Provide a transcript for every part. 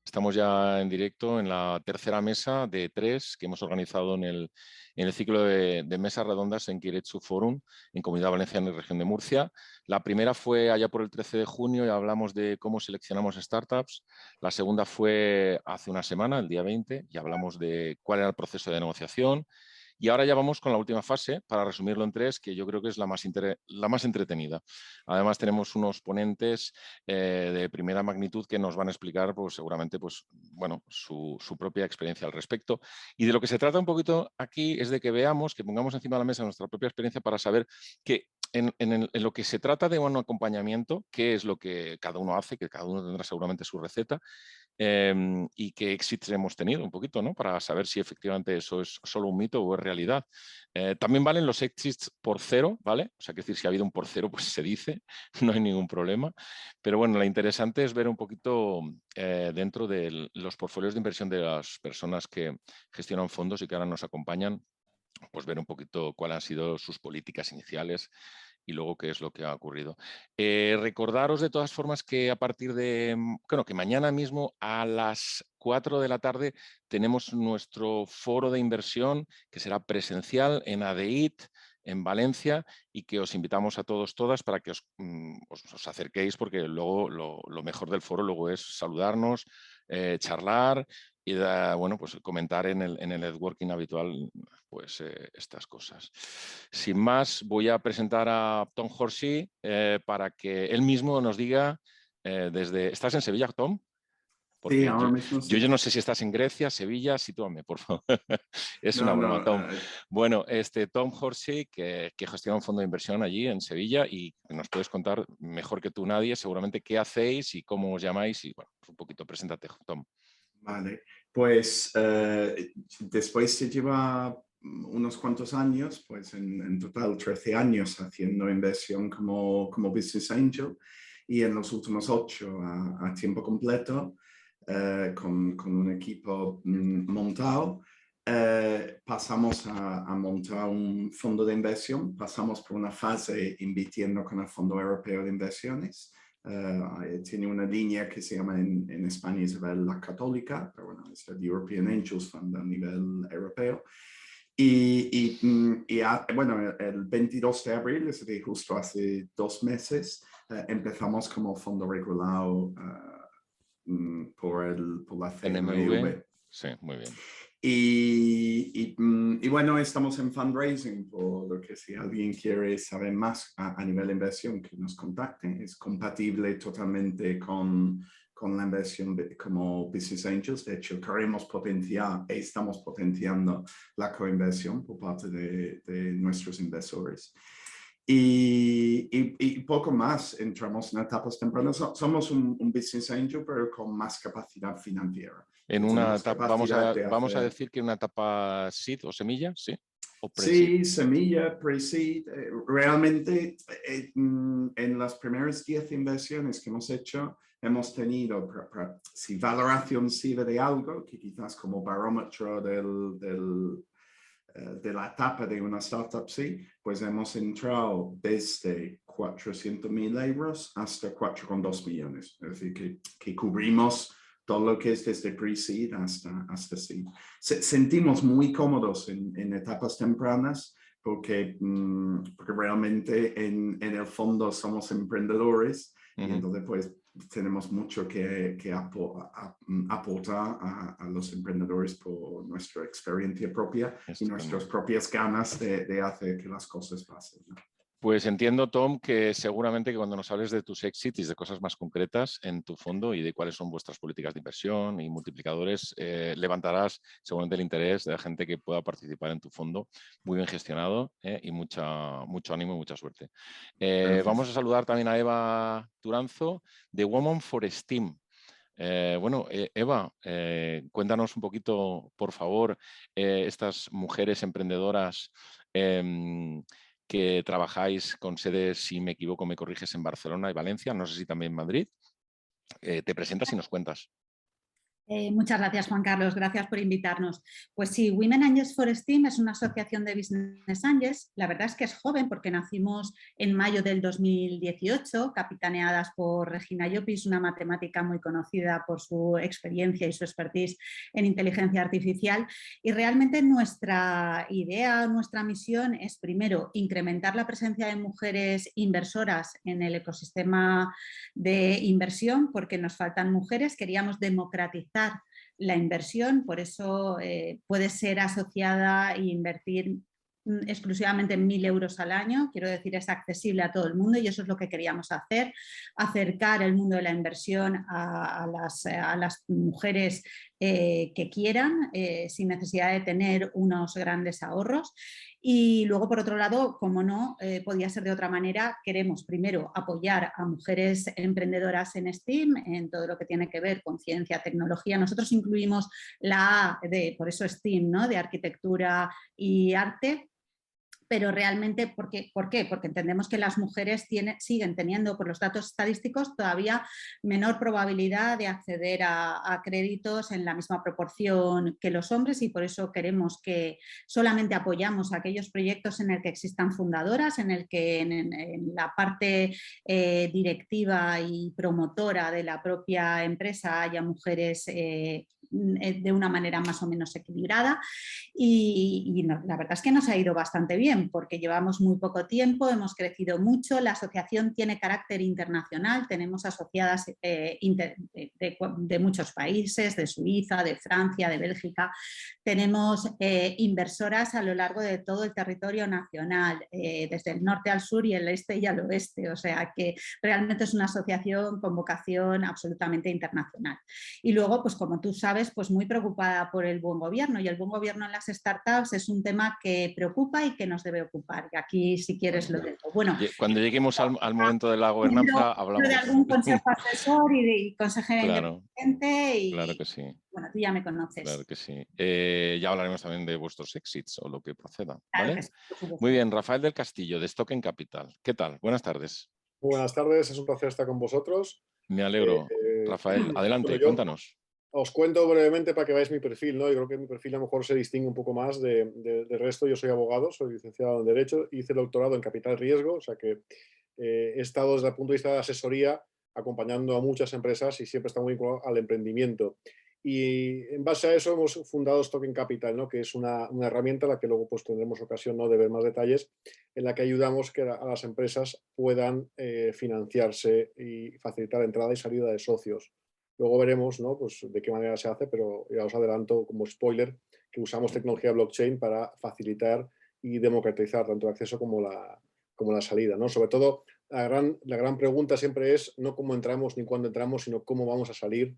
Estamos ya en directo en la tercera mesa de 3 que hemos organizado en el ciclo de mesas redondas en Keiretsu Forum, en Comunidad Valenciana y Región de Murcia. La primera fue allá por el 13 de junio y hablamos de cómo seleccionamos startups. La segunda fue hace una semana, el día 20, y hablamos de cuál era el proceso de negociación. Y ahora ya vamos con la última fase, para resumirlo en 3, que yo creo que es la más entretenida. Además, tenemos unos ponentes de primera magnitud que nos van a explicar, pues seguramente, pues, bueno, su propia experiencia al respecto. Y de lo que se trata un poquito aquí es de que veamos, que pongamos encima de la mesa nuestra propia experiencia para saber que en lo que se trata de un acompañamiento, qué es lo que cada uno hace, que cada uno tendrá seguramente su receta, y qué éxitos hemos tenido un poquito, ¿no? Para saber si efectivamente eso es solo un mito o es realidad. También valen los exits por cero, ¿vale? O sea, que decir, si ha habido un por cero, pues se dice, no hay ningún problema. Pero bueno, lo interesante es ver un poquito dentro de los portfolios de inversión de las personas que gestionan fondos y que ahora nos acompañan, pues ver un poquito cuáles han sido sus políticas iniciales y luego qué es lo que ha ocurrido. Recordaros de todas formas que a partir de, bueno, que mañana mismo a las 4 de la tarde tenemos nuestro foro de inversión que será presencial en ADEIT, en Valencia, y que os invitamos a todos, todas, para que os acerquéis, porque luego lo mejor del foro luego es saludarnos, charlar y bueno, pues comentar en el networking habitual, pues estas cosas. Sin más, voy a presentar a Tom Horsey para que él mismo nos diga desde... ¿Estás en Sevilla, Tom? Sí, Porque ahora mismo yo sí. no sé si estás en Grecia, Sevilla, sitúame, por favor. Es una No, broma, no, Tom. Bueno, Tom Horsey, que gestiona un fondo de inversión allí en Sevilla, y nos puedes contar mejor que tú nadie seguramente qué hacéis y cómo os llamáis, y bueno, un poquito, preséntate, Tom. vale. Pues después se lleva unos cuantos años, pues en total 13 años haciendo inversión como Business Angel, y en los últimos 8 a tiempo completo, con un equipo montado. Pasamos a montar un fondo de inversión, pasamos por una fase invirtiendo con el Fondo Europeo de Inversiones. Tiene una línea que se llama en España Isabel la Católica, pero bueno, es el European Angels Fund a nivel europeo. Bueno, el 22 de abril, es decir, justo hace 2 meses, empezamos como fondo regulado por la NMV, CNMV. sí, muy bien. Y bueno, estamos en fundraising, por lo que si alguien quiere saber más a nivel de inversión, que nos contacten. Es compatible totalmente con la inversión como Business Angels. De hecho, queremos potenciar e estamos potenciando la coinversión por parte de nuestros inversores. Y poco más, entramos en etapas tempranas. Somos un Business Angel, pero con más capacidad financiera. En una Tenemos etapa, capacidad de vamos a hacer... decir que una etapa seed o semilla, ¿sí? O pre-seed. Sí, semilla, pre-seed. Realmente, en las primeras 10 inversiones que hemos hecho, hemos tenido, si valoración sirve de algo, que quizás como barómetro de la etapa de una startup, sí, pues hemos entrado desde 400.000 euros hasta 4,2 millones. Es decir, que cubrimos todo lo que es desde pre-seed hasta seed. Sentimos muy cómodos en etapas tempranas porque realmente en el fondo somos emprendedores y entonces pues tenemos mucho que aportar a los emprendedores por nuestra experiencia propia y nuestras propias ganas de hacer que las cosas pasen, ¿no? Pues entiendo, Tom, que seguramente que cuando nos hables de tus éxitos y de cosas más concretas en tu fondo y de cuáles son vuestras políticas de inversión y multiplicadores, levantarás seguramente el interés de la gente que pueda participar en tu fondo, muy bien gestionado, y mucho ánimo y mucha suerte. Vamos a saludar también a Eva Turanzo de Women for STEAM. Bueno, Eva, cuéntanos un poquito, por favor, estas mujeres emprendedoras que trabajáis con sedes, si me equivoco, me corriges, en Barcelona y Valencia, no sé si también en Madrid. Te presentas y nos cuentas. Muchas gracias, Juan Carlos. Gracias por invitarnos. Pues sí, Women Angels for STEAM es una asociación de Business Angels. La verdad es que es joven porque nacimos en mayo del 2018, capitaneadas por Regina Llopis, una matemática muy conocida por su experiencia y su expertise en inteligencia artificial. Y realmente nuestra idea, nuestra misión es, primero, incrementar la presencia de mujeres inversoras en el ecosistema de inversión, porque nos faltan mujeres. Queríamos democratizar la inversión, por eso puede ser asociada e invertir exclusivamente en 1.000 euros al año, quiero decir, es accesible a todo el mundo y eso es lo que queríamos hacer, acercar el mundo de la inversión a las mujeres que quieran, sin necesidad de tener unos grandes ahorros. Y luego, por otro lado, como no podía ser de otra manera, queremos primero apoyar a mujeres emprendedoras en STEAM, en todo lo que tiene que ver con ciencia, tecnología. Nosotros incluimos la A por eso STEAM, ¿no? De arquitectura y arte. Pero realmente, ¿por qué? Porque entendemos que las mujeres siguen teniendo, por los datos estadísticos, todavía menor probabilidad de acceder a créditos en la misma proporción que los hombres y por eso queremos que solamente apoyamos aquellos proyectos en el que existan fundadoras, en el que en la parte directiva y promotora de la propia empresa haya mujeres de una manera más o menos equilibrada y la verdad es que nos ha ido bastante bien porque llevamos muy poco tiempo, hemos crecido mucho, la asociación tiene carácter internacional, tenemos asociadas de muchos países, de Suiza, de Francia, de Bélgica, tenemos inversoras a lo largo de todo el territorio nacional, desde el norte al sur y el este y al oeste, o sea que realmente es una asociación con vocación absolutamente internacional. Y luego, pues como tú sabes, pues muy preocupada por el buen gobierno y el buen gobierno en las startups es un tema que preocupa y que nos debe ocupar. Y aquí, si quieres, lo dejo. Bueno, cuando lleguemos al momento de la gobernanza, hablamos de algún consejo asesor y consejera claro, independiente. Y, claro que sí. Bueno, tú ya me conoces. Claro que sí. Ya hablaremos también de vuestros exits o lo que proceda. Claro ¿vale? que sí, Muy bien, Rafael del Castillo, de Stocken Capital. ¿Qué tal? Buenas tardes. Muy buenas tardes, es un placer estar con vosotros. Me alegro. Rafael, adelante, bueno, cuéntanos. Os cuento brevemente para que veáis mi perfil, ¿no? Yo creo que mi perfil a lo mejor se distingue un poco más del resto. Yo soy abogado, soy licenciado en Derecho, hice el doctorado en Capital Riesgo, o sea que he estado desde el punto de vista de asesoría acompañando a muchas empresas y siempre está muy vinculado al emprendimiento. Y en base a eso hemos fundado Stocken Capital, ¿no? Que es una herramienta a la que luego pues, tendremos ocasión, ¿no? de ver más detalles, en la que ayudamos que a las empresas puedan financiarse y facilitar entrada y salida de socios. Luego veremos, ¿no? Pues, de qué manera se hace, pero ya os adelanto como spoiler que usamos tecnología blockchain para facilitar y democratizar tanto el acceso como la salida, ¿no? Sobre todo, la gran pregunta siempre es no cómo entramos ni cuándo entramos, sino cómo vamos a salir,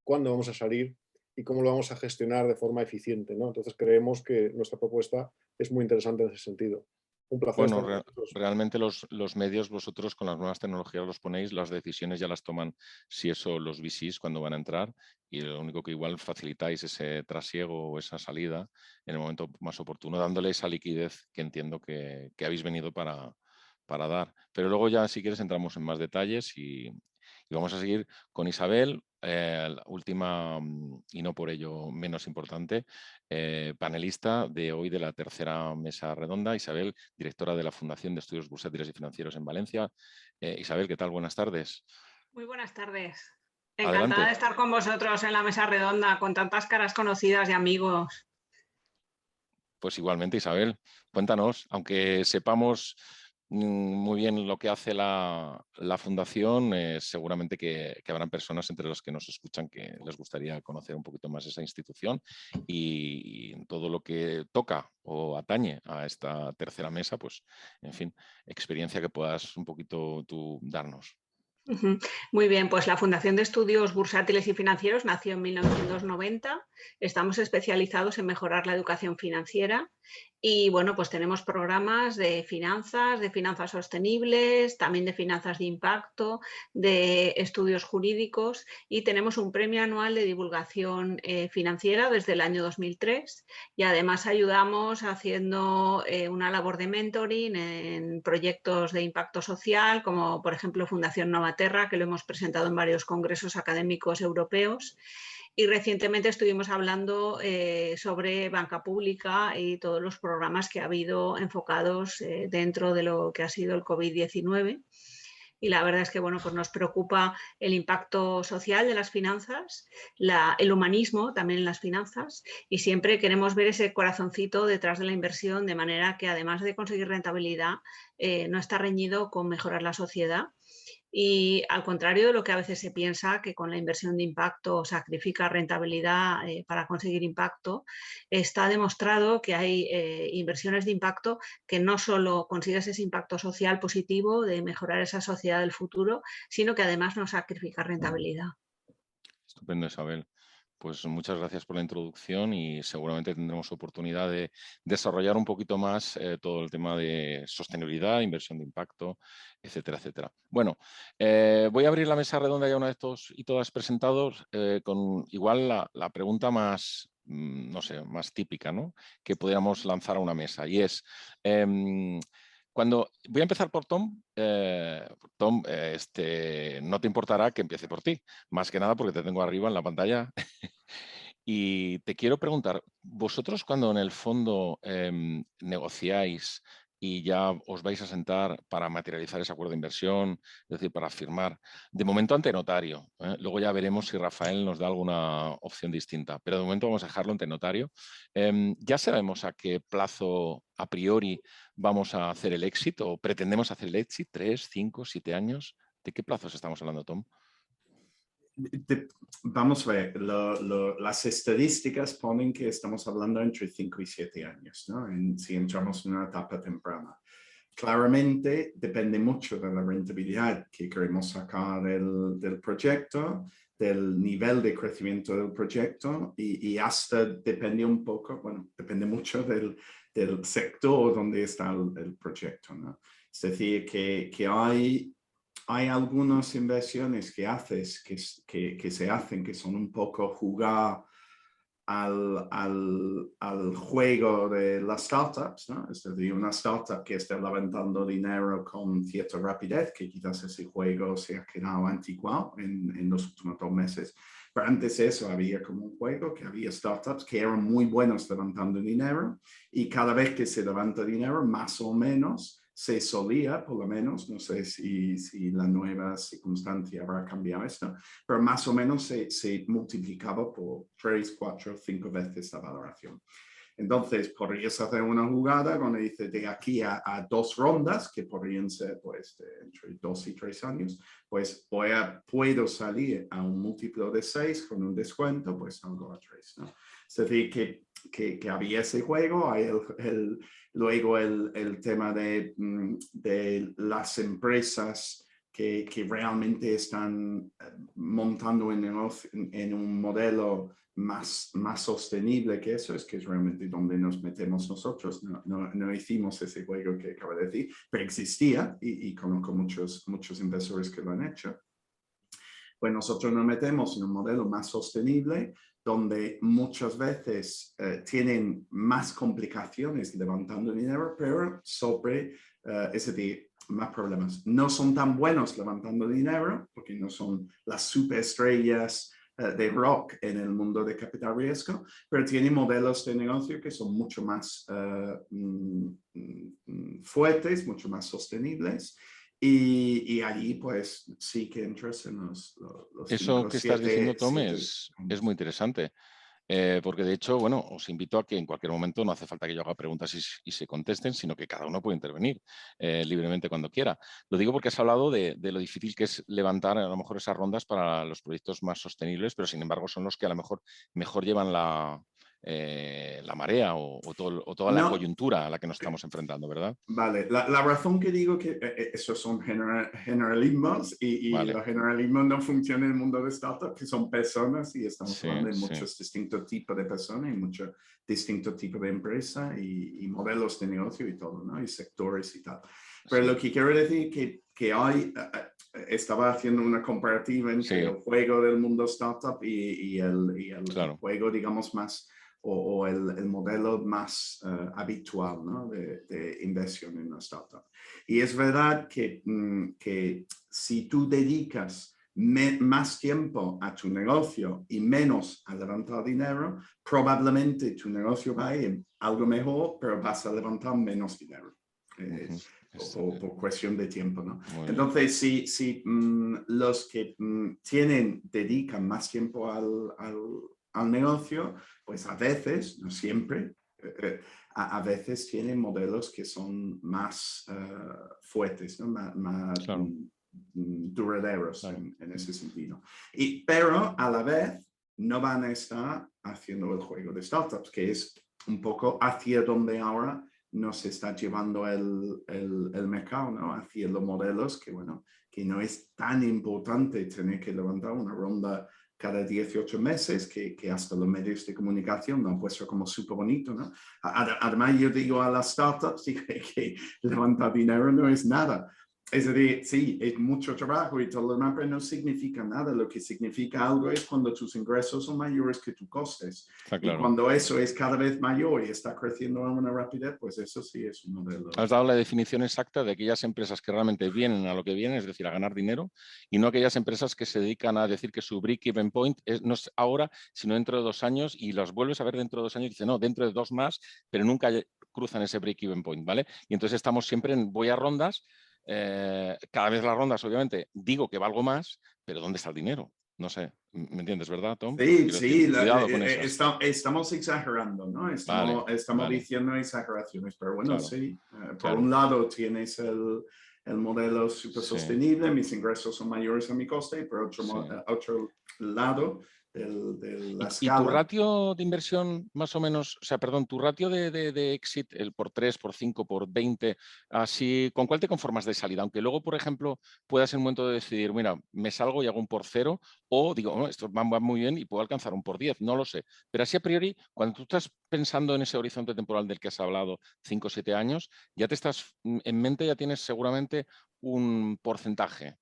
cuándo vamos a salir y cómo lo vamos a gestionar de forma eficiente, ¿no? Entonces creemos que nuestra propuesta es muy interesante en ese sentido. Un placer. Bueno, realmente los medios, vosotros con las nuevas tecnologías los ponéis, las decisiones ya las toman, si eso, los VCs cuando van a entrar, y lo único que igual facilitáis ese trasiego o esa salida en el momento más oportuno, dándole esa liquidez que entiendo que habéis venido para dar. Pero luego ya, si quieres, entramos en más detalles y vamos a seguir con Isabel, la última y no por ello menos importante, panelista de hoy de la tercera mesa redonda. Isabel, directora de la Fundación de Estudios Bursátiles y Financieros en Valencia. Isabel, ¿qué tal? Buenas tardes. Muy buenas tardes. Adelante. Encantada de estar con vosotros en la mesa redonda, con tantas caras conocidas y amigos. Pues igualmente, Isabel, cuéntanos, aunque sepamos muy bien lo que hace la fundación, seguramente que habrán personas entre los que nos escuchan que les gustaría conocer un poquito más esa institución y todo lo que toca o atañe a esta tercera mesa, pues, en fin, experiencia que puedas un poquito tú darnos. Muy bien, pues la Fundación de Estudios Bursátiles y Financieros nació en 1990. Estamos especializados en mejorar la educación financiera y, bueno, pues tenemos programas de finanzas sostenibles, también de finanzas de impacto, de estudios jurídicos y tenemos un premio anual de divulgación financiera desde el año 2003 y además ayudamos haciendo una labor de mentoring en proyectos de impacto social como, por ejemplo, Fundación Novaterra, que lo hemos presentado en varios congresos académicos europeos. Y recientemente estuvimos hablando sobre banca pública y todos los programas que ha habido enfocados dentro de lo que ha sido el COVID-19. Y la verdad es que bueno, pues nos preocupa el impacto social de las finanzas, el humanismo también en las finanzas, y siempre queremos ver ese corazoncito detrás de la inversión, de manera que además de conseguir rentabilidad, no está reñido con mejorar la sociedad. Y al contrario de lo que a veces se piensa, que con la inversión de impacto sacrifica rentabilidad para conseguir impacto, está demostrado que hay inversiones de impacto que no solo consigues ese impacto social positivo de mejorar esa sociedad del futuro, sino que además no sacrifica rentabilidad. Estupendo, Isabel. Pues muchas gracias por la introducción y seguramente tendremos oportunidad de desarrollar un poquito más todo el tema de sostenibilidad, inversión de impacto, etcétera, etcétera. Bueno, voy a abrir la mesa redonda ya una vez todos y todas presentados con igual la pregunta más, no sé, más típica, ¿no? Que podríamos lanzar a una mesa y es... voy a empezar por Tom. Tom, no te importará que empiece por ti, más que nada porque te tengo arriba en la pantalla. Y te quiero preguntar, vosotros cuando en el fondo negociáis y ya os vais a sentar para materializar ese acuerdo de inversión, es decir, para firmar, de momento ante notario, luego ya veremos si Rafael nos da alguna opción distinta, pero de momento vamos a dejarlo ante notario. ¿Ya sabemos a qué plazo a priori vamos a hacer el éxito o pretendemos hacer el éxito? ¿3, 5, 7 años? ¿De qué plazos estamos hablando, Tom? Vamos a ver, las estadísticas ponen que estamos hablando entre 5 y 7 años, ¿no? Si entramos en una etapa temprana. Claramente depende mucho de la rentabilidad que queremos sacar del proyecto, del nivel de crecimiento del proyecto y hasta depende un poco, bueno, depende mucho del sector donde está el proyecto, ¿no? Es decir, que hay algunas inversiones que haces, que se hacen, que son un poco jugar al juego de las startups, ¿no? Es decir, una startup que está levantando dinero con cierta rapidez, que quizás ese juego se ha quedado anticuado en los últimos 2 meses. Pero antes de eso había como un juego que había startups que eran muy buenos levantando dinero y cada vez que se levanta dinero, más o menos, se solía, por lo menos, no sé si la nueva circunstancia habrá cambiado esto, pero más o menos se multiplicaba por 3, 4, 5 veces la valoración. Entonces, podrías hacer una jugada donde dice de aquí a 2 rondas, que podrían ser pues entre 2 y 3 años, pues puedo salir a un múltiplo de 6 con un descuento, pues salgo a 3, ¿no? Es decir, que había ese juego, hay luego el tema de las empresas que realmente están montando un negocio en un modelo más sostenible que eso, es que es realmente donde nos metemos nosotros. No hicimos ese juego que acabo de decir, pero existía y conozco muchos inversores que lo han hecho. Pues nosotros nos metemos en un modelo más sostenible donde muchas veces tienen más complicaciones levantando dinero, pero es decir, más problemas. No son tan buenos levantando dinero porque no son las superestrellas de rock en el mundo de capital riesgo, pero tienen modelos de negocio que son mucho más fuertes, mucho más sostenibles. Y allí, pues, sí que entras en los Eso 5, que estás diciendo, Tom, 7 es muy interesante. Porque de hecho, bueno, os invito a que en cualquier momento no hace falta que yo haga preguntas y se contesten, sino que cada uno puede intervenir libremente cuando quiera. Lo digo porque has hablado de lo difícil que es levantar a lo mejor esas rondas para los proyectos más sostenibles, pero sin embargo son los que a lo mejor llevan la marea o toda la No, coyuntura a la que nos estamos enfrentando, ¿verdad? vale, la razón que digo que esos son generalismos y Vale. los generalismos no funcionan en el mundo de startups, que son personas y estamos Sí, hablando de sí. muchos distintos tipos de personas y muchos distintos tipos de empresas y modelos de negocio y todo, ¿no? Y sectores y tal. Pero Sí. lo que quiero decir que hay, estaba haciendo una comparativa entre Sí. el juego del mundo startup y el Claro. juego, digamos, más o el modelo más habitual, ¿no? de inversión en una startup. Y es verdad que si tú dedicas más tiempo a tu negocio y menos a levantar dinero, probablemente tu negocio va a ir algo mejor, pero vas a levantar menos dinero. O por cuestión de tiempo, ¿no? Entonces, si los que dedican más tiempo al negocio, pues a veces, no siempre, a veces tienen modelos que son más fuertes, ¿no? más claro. duraderos, Claro. en ese sentido. Pero a la vez no van a estar haciendo el juego de startups, que es un poco hacia donde ahora nos está llevando el mercado, ¿no? Hacia los modelos que, bueno, que no es tan importante tener que levantar una ronda cada 18 meses, que hasta los medios de comunicación lo han puesto como súper bonito, ¿no? Además, yo digo a las startups que levantar dinero no es nada. Es decir, sí, es mucho trabajo y todo lo demás, pero no significa nada. Lo que significa algo es cuando tus ingresos son mayores que tus costes. Claro. Y cuando eso es cada vez mayor y está creciendo a una rapidez, pues eso sí es un modelo. Has dado la definición exacta de aquellas empresas que realmente vienen a lo que vienen, es decir, a ganar dinero, y no aquellas empresas que se dedican a decir que su break-even point no es ahora, sino dentro de 2 años, y las vuelves a ver dentro de 2 años y dices, no, dentro de 2 más, pero nunca cruzan ese break-even point, ¿vale? Y entonces estamos siempre voy a rondas. Cada vez las rondas, obviamente, digo que valgo más, pero ¿dónde está el dinero? No sé, ¿me entiendes, verdad, Tom? Sí, sí, cuidado con eso. Estamos exagerando, ¿no? Estamos vale. diciendo exageraciones, pero bueno, claro, sí. Por claro. un lado tienes el modelo súper sostenible, mis ingresos son mayores a mi coste, y por otro lado de la escala. ¿Y tu ratio de inversión más o menos, o sea, perdón, tu ratio de exit, el por 3, por 5, por 20, así, ¿con cuál te conformas de salida? Aunque luego, por ejemplo, puedas en un momento de decidir, mira, me salgo y hago un por 0, o digo, oh, esto va muy bien y puedo alcanzar un por 10, no lo sé. Pero así a priori, cuando tú estás pensando en ese horizonte temporal del que has hablado, 5 o 7 años, ya te estás en mente, ya tienes seguramente un porcentaje.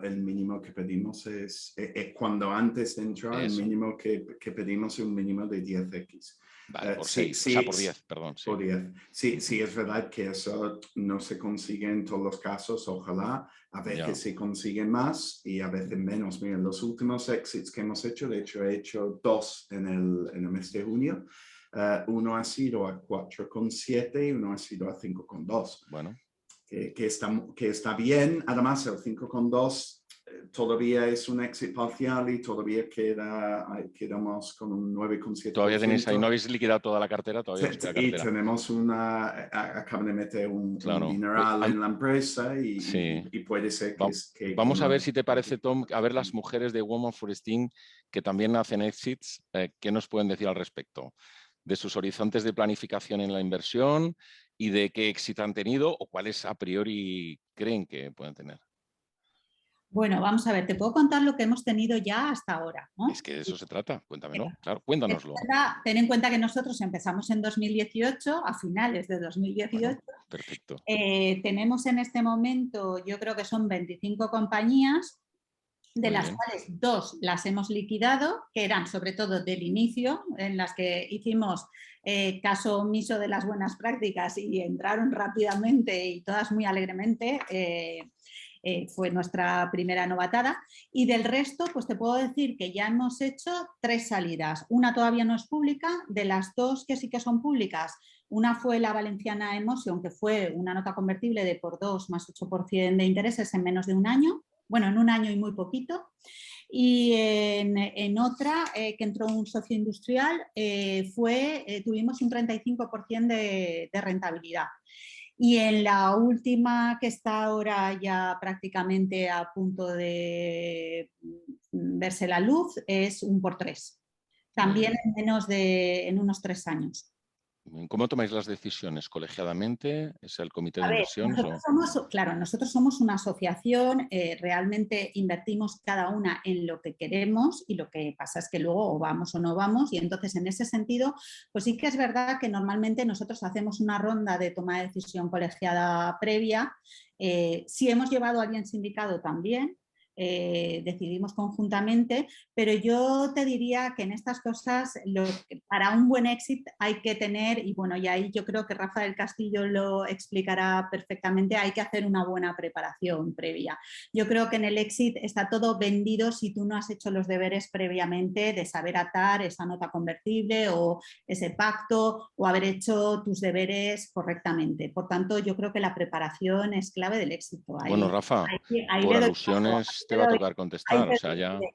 El mínimo que pedimos es cuando antes de entrar, el mínimo que pedimos es un mínimo de 10x. Vale, por 6, o sea, por 10, perdón. Por 10. Sí, es verdad que eso no se consigue en todos los casos, ojalá. A veces se consigue más y a veces menos. Miren, los últimos exits que hemos hecho, de hecho he hecho 2 en el mes de junio. Uno ha sido a 4,7 y uno ha sido a 5,2. Bueno. Que está bien. Además, el 5,2 todavía es un exit parcial y todavía quedamos con un 9,7%. Todavía tenéis ahí, no habéis liquidado toda la cartera, todavía os queda cartera. Y tenemos acaban de meter un dineral en la empresa y puede ser que vamos a ver si te parece, Tom, a ver las mujeres de Women for Steam que también hacen exits, ¿qué nos pueden decir al respecto? De sus horizontes de planificación en la inversión y de qué éxito han tenido o cuáles a priori creen que pueden tener. Bueno, vamos a ver, te puedo contar lo que hemos tenido ya hasta ahora, ¿no? Es que de eso se trata, cuéntamelo, claro, cuéntanoslo. Ten en cuenta que nosotros empezamos en 2018, a finales de 2018. Bueno, perfecto. Tenemos en este momento, yo creo que son 25 compañías, de las cuales 2 las hemos liquidado, que eran sobre todo del inicio, en las que hicimos caso omiso de las buenas prácticas y entraron rápidamente y todas muy alegremente. Fue nuestra primera novatada, y del resto pues te puedo decir que ya hemos hecho 3 salidas. Una todavía no es pública, de las 2 que sí que son públicas, una fue la Valenciana Emotion, que fue una nota convertible de por 2 más 8% de intereses en menos de un año, bueno, en un año y muy poquito. Y en otra, que entró un socio industrial, tuvimos un 35% de rentabilidad. Y en la última, que está ahora ya prácticamente a punto de verse la luz, es un por 3. También en unos 3 años. ¿Cómo tomáis las decisiones? ¿Colegiadamente? ¿Es el comité de inversión? Nosotros somos una asociación, realmente invertimos cada una en lo que queremos, y lo que pasa es que luego o vamos o no vamos, y entonces en ese sentido, pues sí que es verdad que normalmente nosotros hacemos una ronda de toma de decisión colegiada previa. Si hemos llevado a alguien sindicado también, decidimos conjuntamente, pero yo te diría que en estas cosas para un buen éxito hay que tener, y bueno, y ahí yo creo que Rafa del Castillo lo explicará perfectamente, hay que hacer una buena preparación previa. Yo creo que en el exit está todo vendido si tú no has hecho los deberes previamente de saber atar esa nota convertible o ese pacto o haber hecho tus deberes correctamente. Por tanto, yo creo que la preparación es clave del éxito. Bueno, Rafa, ahí por le doy alusiones te le va a doy- tocar ahí contestar, te o sea, ya doy-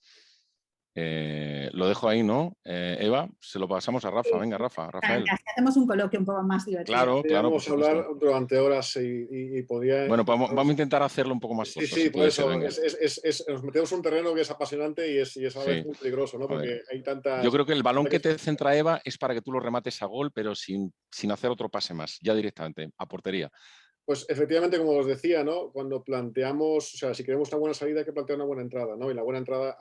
lo dejo ahí, ¿no? Eva, se lo pasamos a Rafa. Venga, Rafa, Rafael. Así hacemos un coloquio un poco más divertido. Claro, claro, por Podríamos hablar supuesto. durante horas y podría... Bueno, vamos a intentar hacerlo un poco más Sí, corto, sí, si por puede ser, eso venga. nos metemos en un terreno que es apasionante y es a la vez Sí, muy peligroso, ¿no? a ver. Porque hay Yo tantas... creo que el balón que te centra Eva es para que tú lo remates a gol, pero sin hacer otro pase más, ya directamente, a portería. Pues efectivamente, como os decía, ¿no? Cuando planteamos, o sea, si queremos una buena salida hay que plantear una buena entrada, ¿no? Y la buena entrada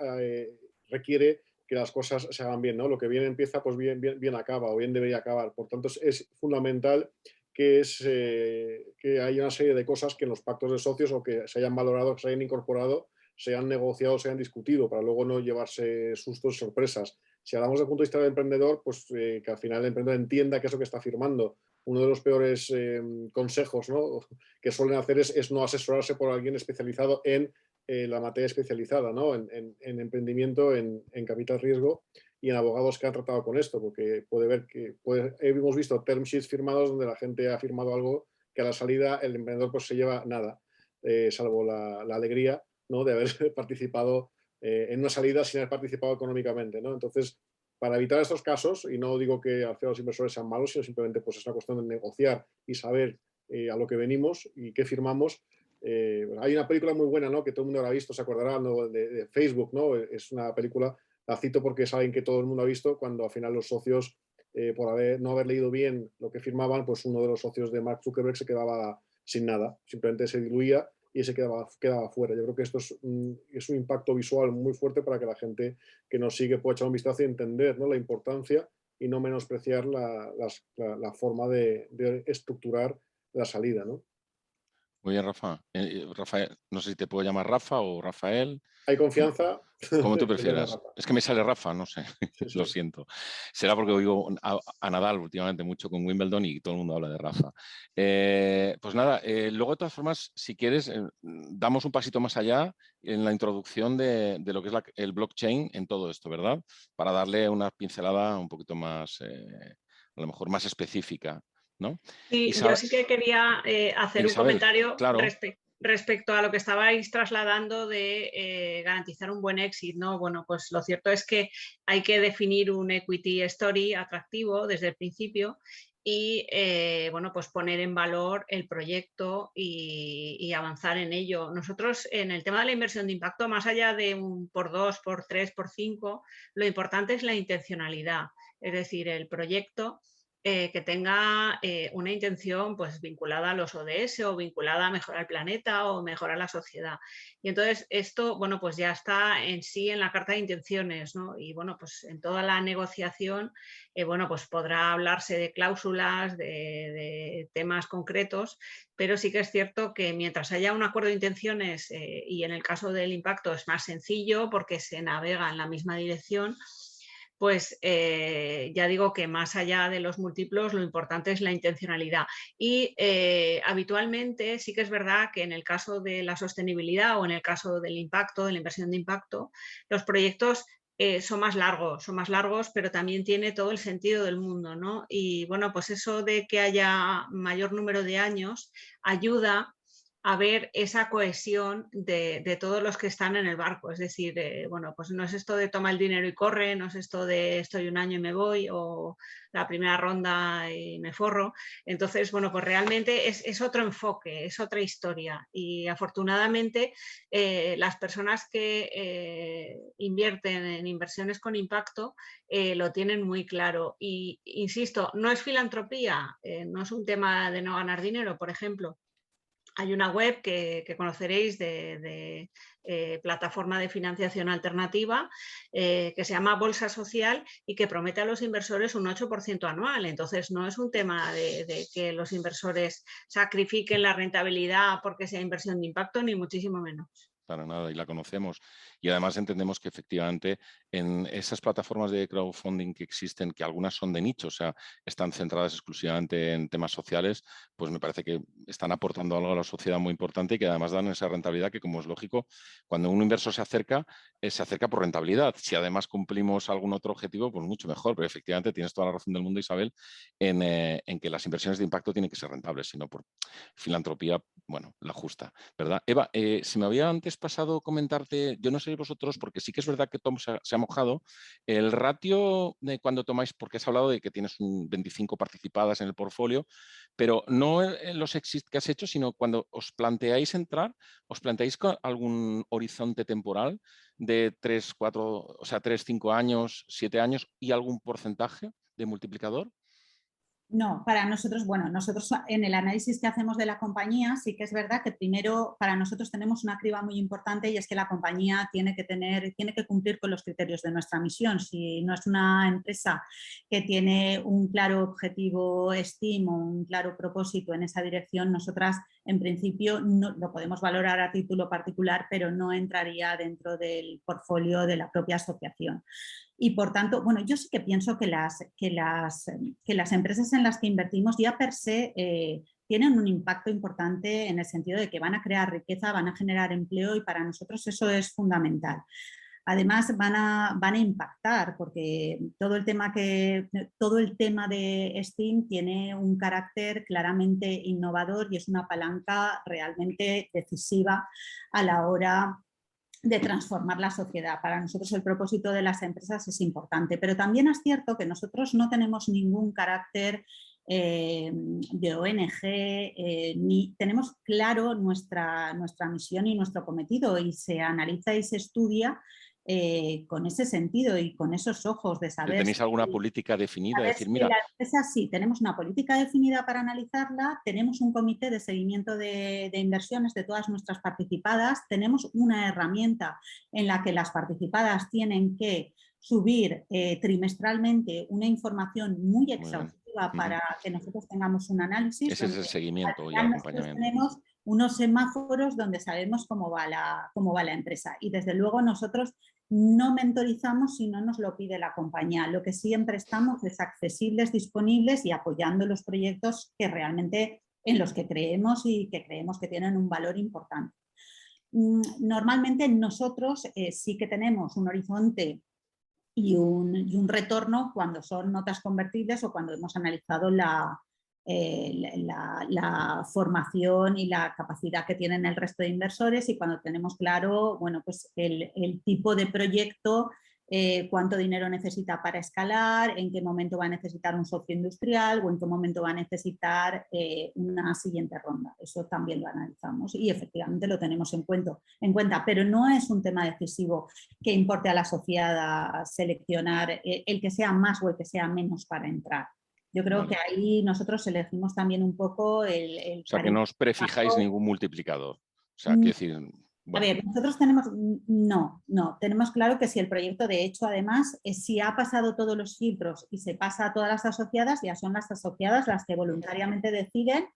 requiere que las cosas se hagan bien, ¿no? Lo que bien empieza, pues bien acaba o bien debería acabar. Por tanto, es fundamental que haya una serie de cosas que en los pactos de socios o que se hayan valorado, que se hayan incorporado, se hayan negociado, se hayan discutido, para luego no llevarse sustos y sorpresas. Si hablamos desde el punto de vista del emprendedor, pues que al final el emprendedor entienda qué es lo que está firmando. Uno de los peores consejos, ¿no? que suelen hacer es no asesorarse por alguien especializado en la materia especializada, ¿no? en emprendimiento, en capital riesgo y en abogados que han tratado con esto, porque hemos visto term sheets firmados donde la gente ha firmado algo que a la salida el emprendedor pues se lleva nada, salvo la alegría, ¿no? de haber participado en una salida sin haber participado económicamente, ¿no? Entonces, para evitar estos casos, y no digo que al final los inversores sean malos, sino simplemente pues, es una cuestión de negociar y saber a lo que venimos y qué firmamos. Hay una película muy buena, ¿no? que todo el mundo habrá visto, se acordará, ¿no? de Facebook, ¿no? Es una película, la cito porque es alguien que todo el mundo ha visto, cuando al final los socios, por no haber leído bien lo que firmaban, pues uno de los socios de Mark Zuckerberg se quedaba sin nada, simplemente se diluía y se quedaba fuera. Yo creo que esto es un impacto visual muy fuerte para que la gente que nos sigue pueda echar un vistazo y entender, ¿no? la importancia y no menospreciar la forma de estructurar la salida, ¿no? Muy bien, Rafa. Rafael, no sé si te puedo llamar Rafa o Rafael. ¿Hay confianza? Como tú prefieras. Es que me sale Rafa, no sé, Sí, sí. lo siento. Será porque oigo a Nadal últimamente mucho con Wimbledon y todo el mundo habla de Rafa. Pues nada, luego de todas formas, si quieres, damos un pasito más allá en la introducción de lo que es el blockchain en todo esto, ¿verdad? Para darle una pincelada un poquito más, a lo mejor más específica, ¿no? Sí, yo sí que quería hacer un Isabel, comentario claro. respecto a lo que estabais trasladando de garantizar un buen éxito, ¿no? Bueno, pues lo cierto es que hay que definir un equity story atractivo desde el principio y, bueno, pues poner en valor el proyecto y avanzar en ello. Nosotros, en el tema de la inversión de impacto, más allá de un por 2, por 3, por 5, lo importante es la intencionalidad, es decir, el proyecto que tenga una intención pues, vinculada a los ODS o vinculada a mejorar el planeta o mejorar la sociedad. Y entonces esto, bueno, pues ya está en sí en la carta de intenciones, ¿no? Y bueno, pues en toda la negociación, bueno, pues podrá hablarse de cláusulas, de temas concretos, pero sí que es cierto que mientras haya un acuerdo de intenciones y en el caso del impacto es más sencillo porque se navega en la misma dirección, pues ya digo que más allá de los múltiplos lo importante es la intencionalidad. Y habitualmente sí que es verdad que en el caso de la sostenibilidad o en el caso del impacto, de la inversión de impacto, los proyectos son más largos, pero también tiene todo el sentido del mundo, ¿no? Y bueno, pues eso de que haya mayor número de años ayuda a ver esa cohesión de todos los que están en el barco. Es decir, bueno, pues no es esto de toma el dinero y corre, no es esto de estoy un año y me voy o la primera ronda y me forro. Entonces, bueno, pues realmente es otro enfoque, es otra historia y afortunadamente las personas que invierten en inversiones con impacto lo tienen muy claro y, insisto, no es filantropía, no es un tema de no ganar dinero, por ejemplo. Hay una web que conoceréis de plataforma de financiación alternativa que se llama Bolsa Social y que promete a los inversores un 8% anual. Entonces, no es un tema de que los inversores sacrifiquen la rentabilidad porque sea inversión de impacto, ni muchísimo menos. para nada, y la conocemos. Y además entendemos que efectivamente en esas plataformas de crowdfunding que existen, que algunas son de nicho, o sea, están centradas exclusivamente en temas sociales, pues me parece que están aportando algo a la sociedad muy importante y que además dan esa rentabilidad que, como es lógico, cuando un inversor se acerca por rentabilidad. Si además cumplimos algún otro objetivo, pues mucho mejor, pero efectivamente tienes toda la razón del mundo, Isabel, en que las inversiones de impacto tienen que ser rentables, sino por filantropía, bueno, la justa, ¿verdad? Eva, se me había antes pasado comentarte, yo no sé vosotros, porque sí que es verdad que Tom se ha mojado, el ratio de cuando tomáis, porque has hablado de que tienes un 25 participadas en el portfolio, pero no en los exits que has hecho, sino cuando os planteáis entrar, ¿os planteáis con algún horizonte temporal de 3, 4, o sea, 3, 5 años, 7 años y algún porcentaje de multiplicador? No, para nosotros, bueno, nosotros en el análisis que hacemos de la compañía sí que es verdad que primero para nosotros tenemos una criba muy importante y es que la compañía tiene que cumplir con los criterios de nuestra misión. Si no es una empresa que tiene un claro objetivo STEAM o un claro propósito en esa dirección, nosotras en principio no, lo podemos valorar a título particular, pero no entraría dentro del portfolio de la propia asociación. Y por tanto, bueno, yo sí que pienso que las empresas en las que invertimos ya per se tienen un impacto importante en el sentido de que van a crear riqueza, van a generar empleo y para nosotros eso es fundamental. Además van a impactar porque todo el tema de STEAM tiene un carácter claramente innovador y es una palanca realmente decisiva a la hora de transformar la sociedad. Para nosotros el propósito de las empresas es importante, pero también es cierto que nosotros no tenemos ningún carácter de ONG, ni tenemos claro nuestra misión y nuestro cometido y se analiza y se estudia con ese sentido y con esos ojos de saber... ¿Tenéis alguna política definida? Es decir, mira... La empresa sí, tenemos una política definida para analizarla, tenemos un comité de seguimiento de inversiones de todas nuestras participadas, tenemos una herramienta en la que las participadas tienen que subir trimestralmente una información muy exhaustiva para que nosotros tengamos un análisis. Ese es el seguimiento y el acompañamiento. Tenemos unos semáforos donde sabemos cómo va la empresa y desde luego nosotros no mentorizamos si no nos lo pide la compañía. Lo que siempre estamos es accesibles, disponibles y apoyando los proyectos que realmente en los que creemos y que creemos que tienen un valor importante. Normalmente nosotros sí que tenemos un horizonte y un retorno cuando son notas convertibles o cuando hemos analizado la formación y la capacidad que tienen el resto de inversores y cuando tenemos claro, bueno, pues el tipo de proyecto, cuánto dinero necesita para escalar, en qué momento va a necesitar un socio industrial o en qué momento va a necesitar una siguiente ronda. Eso también lo analizamos y efectivamente lo tenemos en cuenta, pero no es un tema decisivo que importe a la sociedad seleccionar el que sea más o el que sea menos para entrar. Yo creo que ahí nosotros elegimos también un poco el... O sea, que no os prefijáis ningún multiplicador. O sea, quiero decir... Bueno. A ver, nosotros tenemos claro que si el proyecto, de hecho, además, si ha pasado todos los filtros y se pasa a todas las asociadas, ya son las asociadas las que voluntariamente deciden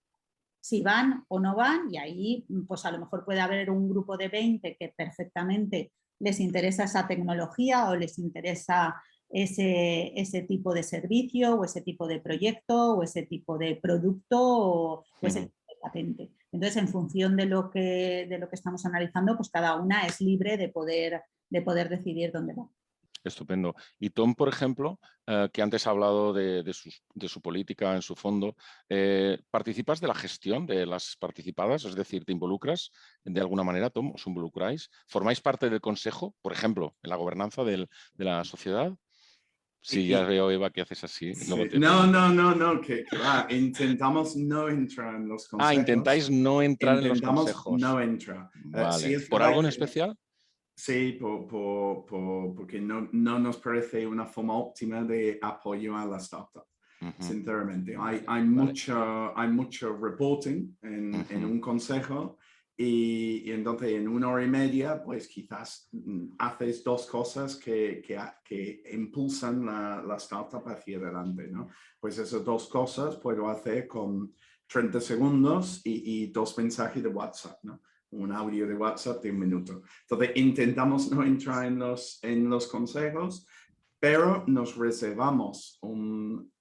si van o no van y ahí pues a lo mejor puede haber un grupo de 20 que perfectamente les interesa esa tecnología o les interesa ese tipo de servicio o ese tipo de proyecto o ese tipo de producto o ese tipo de patente. Entonces, en función de lo que estamos analizando, pues cada una es libre de poder decidir dónde va. Estupendo. Y Tom, por ejemplo, que antes ha hablado de su política en su fondo, ¿participas de la gestión de las participadas? Es decir, ¿te involucras de alguna manera, Tom? ¿Os involucráis? ¿Formáis parte del consejo, por ejemplo, en la gobernanza de la sociedad? Sí, ya veo, Eva, que haces así. Sí. No, que va. Intentamos no entrar en los consejos. Intentáis no entrar en los consejos. No entrar. Vale. Sí, ¿por algo en especial? Sí, porque no nos parece una forma óptima de apoyo a la startup. Sinceramente, hay mucho reporting en un consejo y entonces en 1 hora y media pues quizás haces 2 cosas que impulsan la startup hacia adelante, ¿no? Pues esas 2 cosas puedo hacer con 30 segundos y 2 mensajes de WhatsApp, ¿no? un audio de WhatsApp de 1 minuto. Entonces intentamos no entrar en los consejos, pero nos reservamos un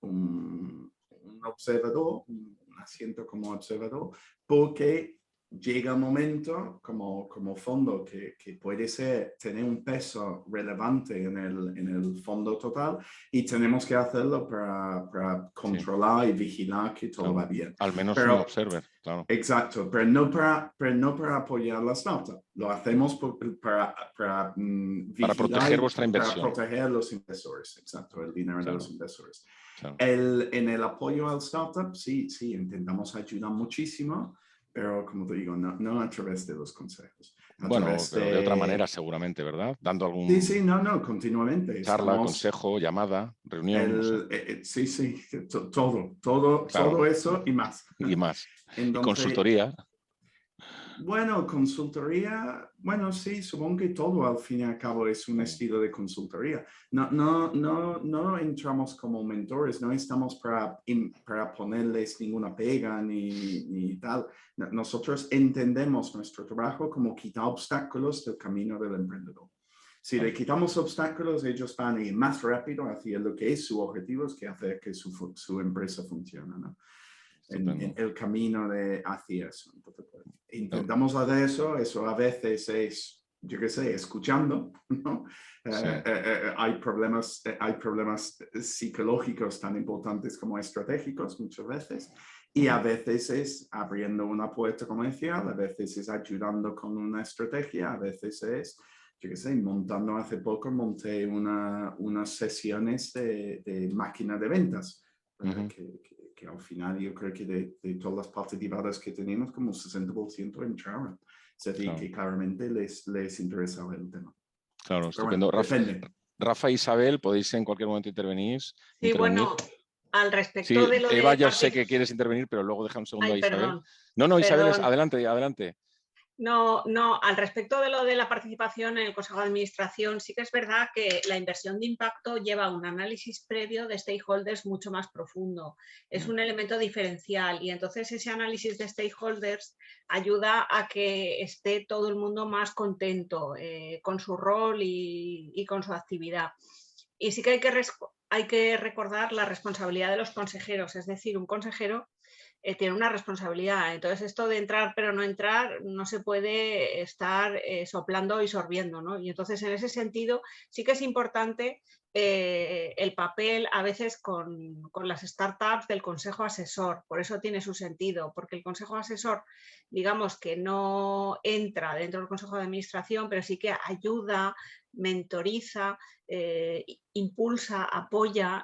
observador, un asiento como observador, porque llega un momento como fondo que puede tener un peso relevante en el fondo total y tenemos que hacerlo para controlar y vigilar que todo va bien. Al menos un observer, claro. Exacto, pero no para apoyar la startup. Lo hacemos para proteger vuestra inversión. Para proteger a los inversores, exacto, el dinero de los inversores. Claro. En el apoyo al startup, sí, intentamos ayudar muchísimo, pero como te digo, no a través de los consejos. Bueno, pero de otra manera seguramente, ¿verdad? Dando algún... Sí, continuamente. Charla, consejo, llamada, reunión. No sé. Sí, todo eso y más. Y más. Entonces, y consultoría. Bueno, consultoría, bueno, sí, supongo que todo al fin y al cabo es un estilo de consultoría. No entramos como mentores, no estamos para ponerles ninguna pega ni tal. Nosotros entendemos nuestro trabajo como quitar obstáculos del camino del emprendedor. Si le quitamos obstáculos, ellos van a ir más rápido hacia lo que es su objetivo, que hacer que su empresa funcione, ¿no? En el camino hacia eso. Entonces, pues, intentamos hacer eso a veces es, yo qué sé, escuchando, ¿no? Sí. Hay problemas psicológicos tan importantes como estratégicos muchas veces, y a veces es abriendo una puerta comercial, a veces es ayudando con una estrategia, a veces es, yo qué sé, hace poco monté unas sesiones de máquina de ventas, que al final yo creo que de todas las participadas que tenemos, como 60% entraron. Es decir, que claramente les interesaba el tema. Claro, estupendo. Bueno, Rafa e Isabel, podéis en cualquier momento intervenir. Sí, bueno, al respecto de lo de... Eva, yo sé que quieres intervenir, pero luego deja un segundo a Isabel. Perdón. No, Isabel, adelante. No, al respecto de lo de la participación en el Consejo de Administración, sí que es verdad que la inversión de impacto lleva un análisis previo de stakeholders mucho más profundo. Es un elemento diferencial y entonces ese análisis de stakeholders ayuda a que esté todo el mundo más contento con su rol y con su actividad. Y sí que hay que recordar la responsabilidad de los consejeros, es decir, un consejero tiene una responsabilidad. Entonces, esto de entrar pero no entrar no se puede estar soplando y sorbiendo, ¿no? Y entonces, en ese sentido, sí que es importante el papel a veces con las startups del consejo asesor. Por eso tiene su sentido, porque el consejo asesor, digamos que no entra dentro del consejo de administración, pero sí que ayuda, mentoriza, impulsa, apoya,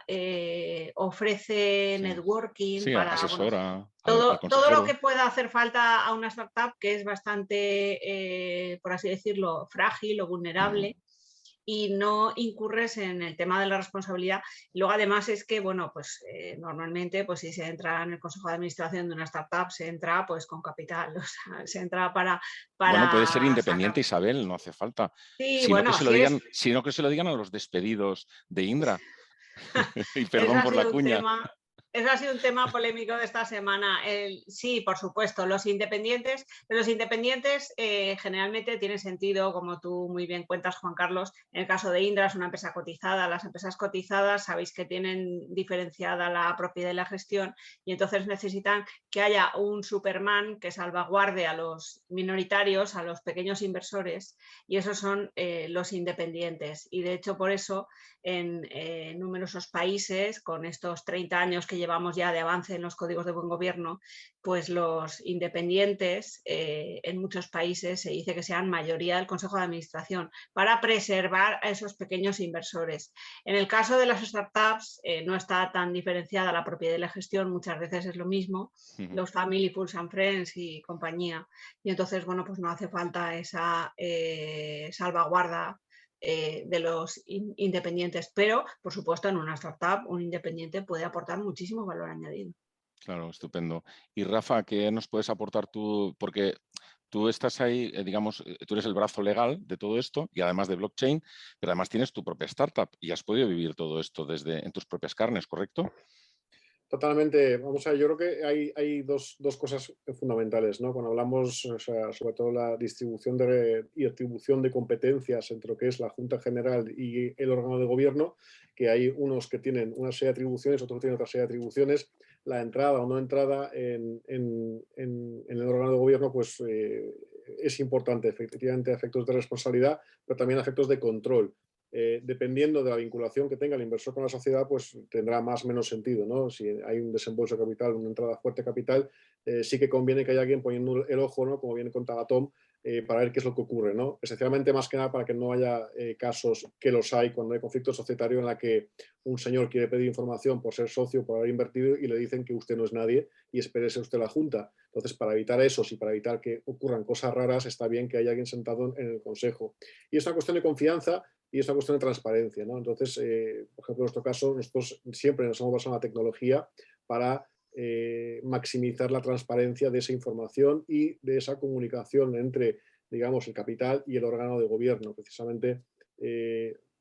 ofrece networking, para asesora, todo lo que pueda hacer falta a una startup que es bastante, por así decirlo, frágil o vulnerable. Y no incurres en el tema de la responsabilidad. Y luego además es que, bueno, pues normalmente pues si se entra en el consejo de administración de una startup, se entra pues con capital, o sea, se entra para bueno, puede ser independiente, Isabel, no hace falta. Sí, sino bueno, sino que se lo digan a los despedidos de Indra. Y perdón por la cuña. Eso ha sido un tema polémico de esta semana. Sí, por supuesto, los independientes, pero los independientes generalmente tienen sentido, como tú muy bien cuentas, Juan Carlos. En el caso de Indra es una empresa cotizada. Las empresas cotizadas sabéis que tienen diferenciada la propiedad y la gestión y entonces necesitan que haya un Superman que salvaguarde a los minoritarios, a los pequeños inversores, y esos son los independientes. Y de hecho, por eso en numerosos países, con estos 30 años que llevamos ya de avance en los códigos de buen gobierno, pues los independientes en muchos países se dice que sean mayoría del Consejo de Administración para preservar a esos pequeños inversores. En el caso de las startups no está tan diferenciada la propiedad y la gestión, muchas veces es lo mismo, los family, fools and friends y compañía, y entonces, bueno, pues no hace falta esa salvaguarda de los independientes, pero por supuesto en una startup un independiente puede aportar muchísimo valor añadido. Claro, estupendo. Y Rafa, ¿qué nos puedes aportar tú? Porque tú estás ahí, digamos, tú eres el brazo legal de todo esto y además de blockchain, pero además tienes tu propia startup y has podido vivir todo esto en tus propias carnes, ¿correcto? Totalmente. Vamos a ver, yo creo que hay dos cosas fundamentales, ¿no? Cuando hablamos, o sea, sobre todo la distribución y atribución de competencias entre lo que es la Junta General y el órgano de gobierno, que hay unos que tienen una serie de atribuciones, otros que tienen otra serie de atribuciones. La entrada o no entrada en el órgano de gobierno, pues es importante, efectivamente, a efectos de responsabilidad, pero también a efectos de control. Dependiendo de la vinculación que tenga el inversor con la sociedad, pues tendrá más o menos sentido, ¿no? Si hay un desembolso de capital, una entrada fuerte de capital, sí que conviene que haya alguien poniendo el ojo, ¿no? Como viene con Tagatom, para ver qué es lo que ocurre, ¿no? Esencialmente, más que nada, para que no haya casos, que los hay cuando hay conflicto societario en la que un señor quiere pedir información por ser socio, por haber invertido, y le dicen que usted no es nadie y espérese usted la Junta. Entonces, para evitar eso y para evitar que ocurran cosas raras, está bien que haya alguien sentado en el Consejo. Y es una cuestión de confianza y es una cuestión de transparencia, ¿no? Entonces, por ejemplo, en nuestro caso, nosotros siempre nos hemos basado en la tecnología para maximizar la transparencia de esa información y de esa comunicación entre, digamos, el capital y el órgano de gobierno. Precisamente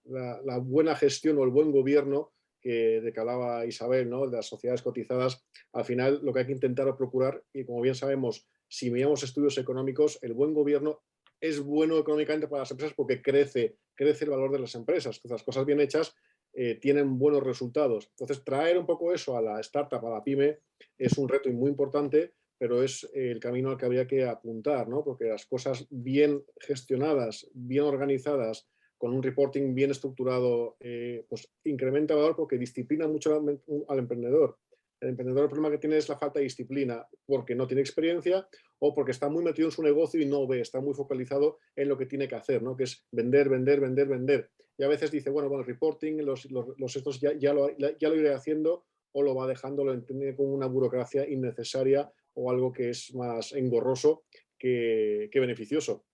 la buena gestión o el buen gobierno de que hablaba Isabel, ¿no? De las sociedades cotizadas, al final lo que hay que intentar o procurar, y como bien sabemos, si miramos estudios económicos, el buen gobierno es bueno económicamente para las empresas porque crece el valor de las empresas. Las cosas bien hechas tienen buenos resultados. Entonces, traer un poco eso a la startup, a la pyme, es un reto muy importante, pero es el camino al que habría que apuntar, ¿no? Porque las cosas bien gestionadas, bien organizadas, con un reporting bien estructurado, pues incrementa valor porque disciplina mucho al emprendedor. El emprendedor, el problema que tiene es la falta de disciplina, porque no tiene experiencia o porque está muy metido en su negocio y no ve, está muy focalizado en lo que tiene que hacer, ¿no? Que es vender, vender, vender, vender. Y a veces dice, bueno, el reporting, los estos ya lo iré haciendo, o lo va dejando, lo entiende como una burocracia innecesaria o algo que es más engorroso que beneficioso.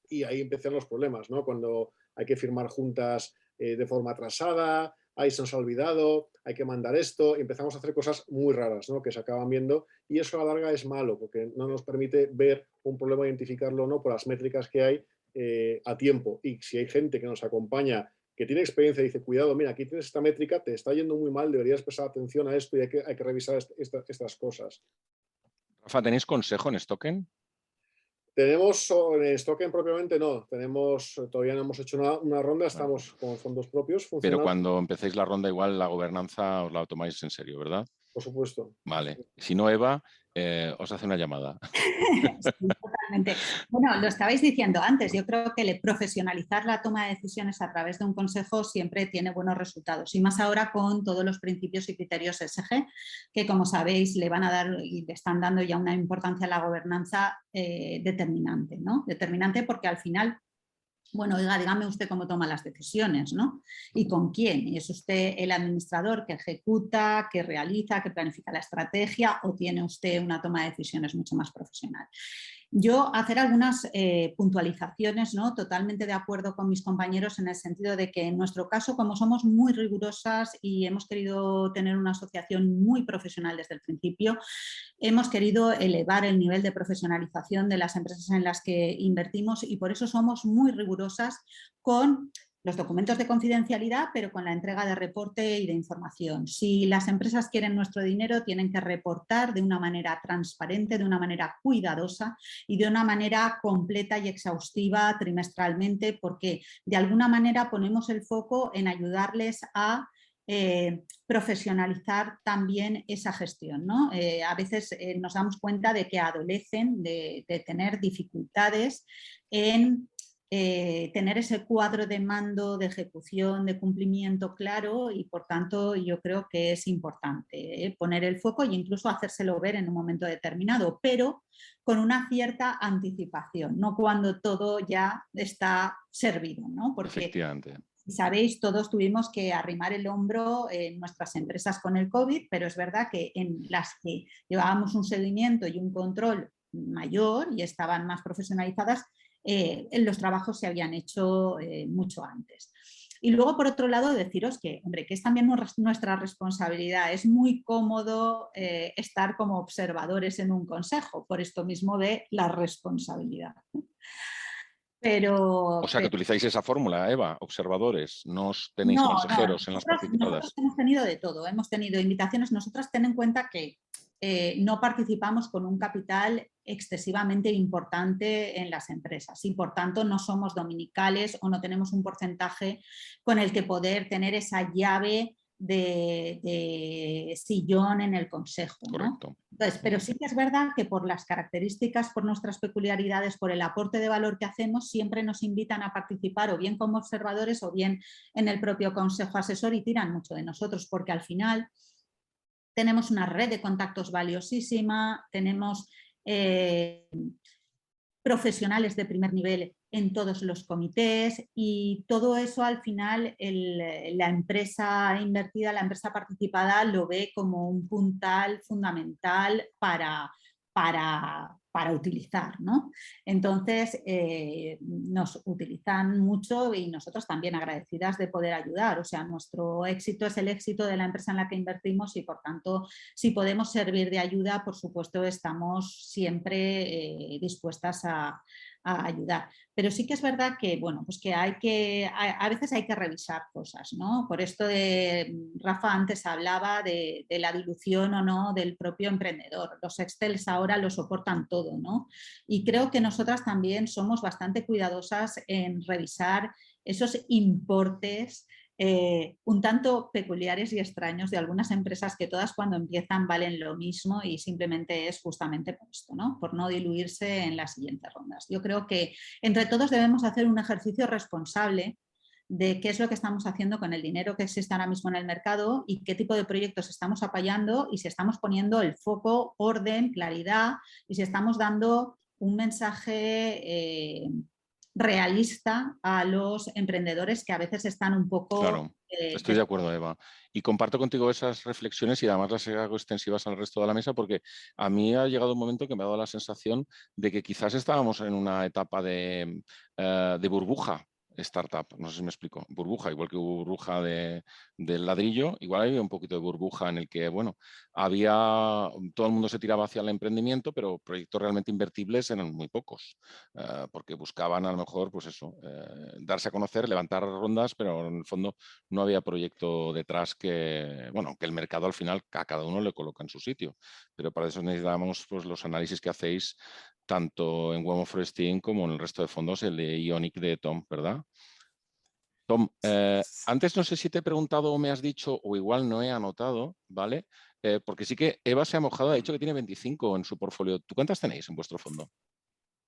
Y ahí empiezan los problemas, ¿no? Cuando hay que firmar juntas de forma atrasada, ahí se nos ha olvidado, hay que mandar esto, y empezamos a hacer cosas muy raras, ¿no? Que se acaban viendo, y eso a la larga es malo, porque no nos permite ver un problema, identificarlo, ¿no? Por las métricas que hay a tiempo. Y si hay gente que nos acompaña, que tiene experiencia y dice, cuidado, mira, aquí tienes esta métrica, te está yendo muy mal, deberías prestar atención a esto y hay que revisar estas cosas. Rafa, ¿tenéis consejo en Stocken? Tenemos en Stocken propiamente no, todavía no hemos hecho una ronda, estamos con fondos propios funcionando. Pero cuando empecéis la ronda, igual la gobernanza os la tomáis en serio, ¿verdad? Por supuesto. Vale. Si no, Eva os hace una llamada. Sí, totalmente. Bueno, lo estabais diciendo antes, yo creo que profesionalizar la toma de decisiones a través de un consejo siempre tiene buenos resultados, y más ahora con todos los principios y criterios ESG, que como sabéis le van a dar y le están dando ya una importancia a la gobernanza determinante, ¿no? Determinante porque al final, bueno, oiga, dígame usted cómo toma las decisiones, ¿no? ¿Y con quién? ¿Y es usted el administrador que ejecuta, que realiza, que planifica la estrategia, o tiene usted una toma de decisiones mucho más profesional? Yo hacer algunas puntualizaciones, ¿no? Totalmente de acuerdo con mis compañeros en el sentido de que en nuestro caso, como somos muy rigurosas y hemos querido tener una asociación muy profesional desde el principio, hemos querido elevar el nivel de profesionalización de las empresas en las que invertimos, y por eso somos muy rigurosas con los documentos de confidencialidad, pero con la entrega de reporte y de información. Si las empresas quieren nuestro dinero, tienen que reportar de una manera transparente, de una manera cuidadosa y de una manera completa y exhaustiva trimestralmente, porque de alguna manera ponemos el foco en ayudarles a profesionalizar también esa gestión, ¿no? A veces nos damos cuenta de que adolecen de tener dificultades en tener ese cuadro de mando, de ejecución, de cumplimiento claro, y por tanto yo creo que es importante poner el foco e incluso hacérselo ver en un momento determinado, pero con una cierta anticipación, no cuando todo ya está servido, ¿no? Porque efectivamente, sabéis, todos tuvimos que arrimar el hombro en nuestras empresas con el COVID, pero es verdad que en las que llevábamos un seguimiento y un control mayor y estaban más profesionalizadas, los trabajos se habían hecho mucho antes. Y luego, por otro lado, deciros que, hombre, que es también nuestra responsabilidad. Es muy cómodo estar como observadores en un consejo, por esto mismo de la responsabilidad. Pero, O sea, que utilizáis esa fórmula, Eva, observadores, no os tenéis no, consejeros en las nosotros participadas. hemos tenido de todo, hemos tenido invitaciones. Nosotras ten en cuenta que no participamos con un capital excesivamente importante en las empresas y por tanto no somos dominicales o no tenemos un porcentaje con el que poder tener esa llave de sillón en el consejo, ¿no? Correcto. Entonces, pero sí que es verdad que por las características, por nuestras peculiaridades, por el aporte de valor que hacemos, siempre nos invitan a participar o bien como observadores o bien en el propio consejo asesor y tiran mucho de nosotros porque al final tenemos una red de contactos valiosísima, tenemos profesionales de primer nivel en todos los comités y todo eso al final la empresa invertida, la empresa participada lo ve como un puntal fundamental para utilizar, ¿no? Entonces nos utilizan mucho y nosotros también agradecidas de poder ayudar. O sea, nuestro éxito es el éxito de la empresa en la que invertimos y por tanto si podemos servir de ayuda, por supuesto estamos siempre dispuestas a ayudar. Pero sí que es verdad que, bueno, pues que a veces hay que revisar cosas, ¿no? Por esto Rafa antes hablaba de la dilución o no del propio emprendedor. Los Excels ahora lo soportan todo, ¿no? Y creo que nosotras también somos bastante cuidadosas en revisar esos importes un tanto peculiares y extraños de algunas empresas que todas cuando empiezan valen lo mismo y simplemente es justamente por esto, ¿no? Por no diluirse en las siguientes rondas. Yo creo que entre todos debemos hacer un ejercicio responsable de qué es lo que estamos haciendo con el dinero que existe ahora mismo en el mercado y qué tipo de proyectos estamos apoyando y si estamos poniendo el foco, orden, claridad y si estamos dando un mensaje realista a los emprendedores que a veces están un poco... Claro, estoy de acuerdo, Eva. Y comparto contigo esas reflexiones y además las hago extensivas al resto de la mesa porque a mí ha llegado un momento que me ha dado la sensación de que quizás estábamos en una etapa de burbuja startup, no sé si me explico, burbuja, igual que hubo burbuja del ladrillo, igual había un poquito de burbuja en el que, bueno, todo el mundo se tiraba hacia el emprendimiento, pero proyectos realmente invertibles eran muy pocos, porque buscaban a lo mejor, pues eso, darse a conocer, levantar rondas, pero en el fondo no había proyecto detrás que, bueno, que el mercado al final a cada uno le coloca en su sitio, pero para eso necesitamos pues, los análisis que hacéis tanto en Women for STEAM como en el resto de fondos, el de Ionic de Tom, ¿verdad? Tom, antes no sé si te he preguntado o me has dicho, o igual no he anotado, ¿vale? Porque sí que Eva se ha mojado, ha dicho que tiene 25 en su portfolio. ¿Tú cuántas tenéis en vuestro fondo?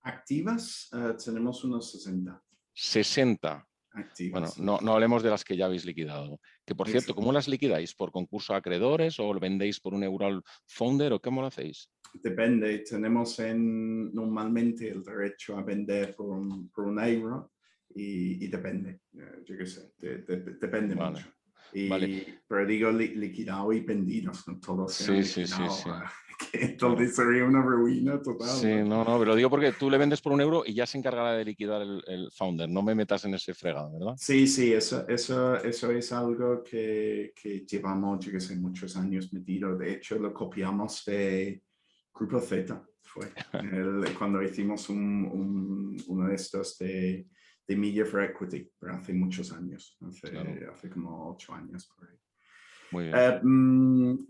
Activas tenemos unos 60. 60. Activas. Bueno, no hablemos de las que ya habéis liquidado. Que por cierto, ¿cómo las liquidáis? ¿Por concurso a acreedores o lo vendéis por un euro al founder o cómo lo hacéis? Depende, tenemos normalmente el derecho a vender por un euro y depende, yo qué sé, depende Vale, mucho. vale. Pero digo liquidado y vendido, no todos se han Sí. liquidado, que Claro. entonces sería una ruina total. Sí, no, pero digo porque tú le vendes por un euro y ya se encargará de liquidar el founder. No me metas en ese fregado, ¿verdad? Sí, eso es algo que llevamos, yo que sé, muchos años metido. De hecho, lo copiamos de Grupo Z, fue cuando hicimos uno de estos de Media for Equity, pero hace muchos años, hace como 8 años por ahí. Muy bien.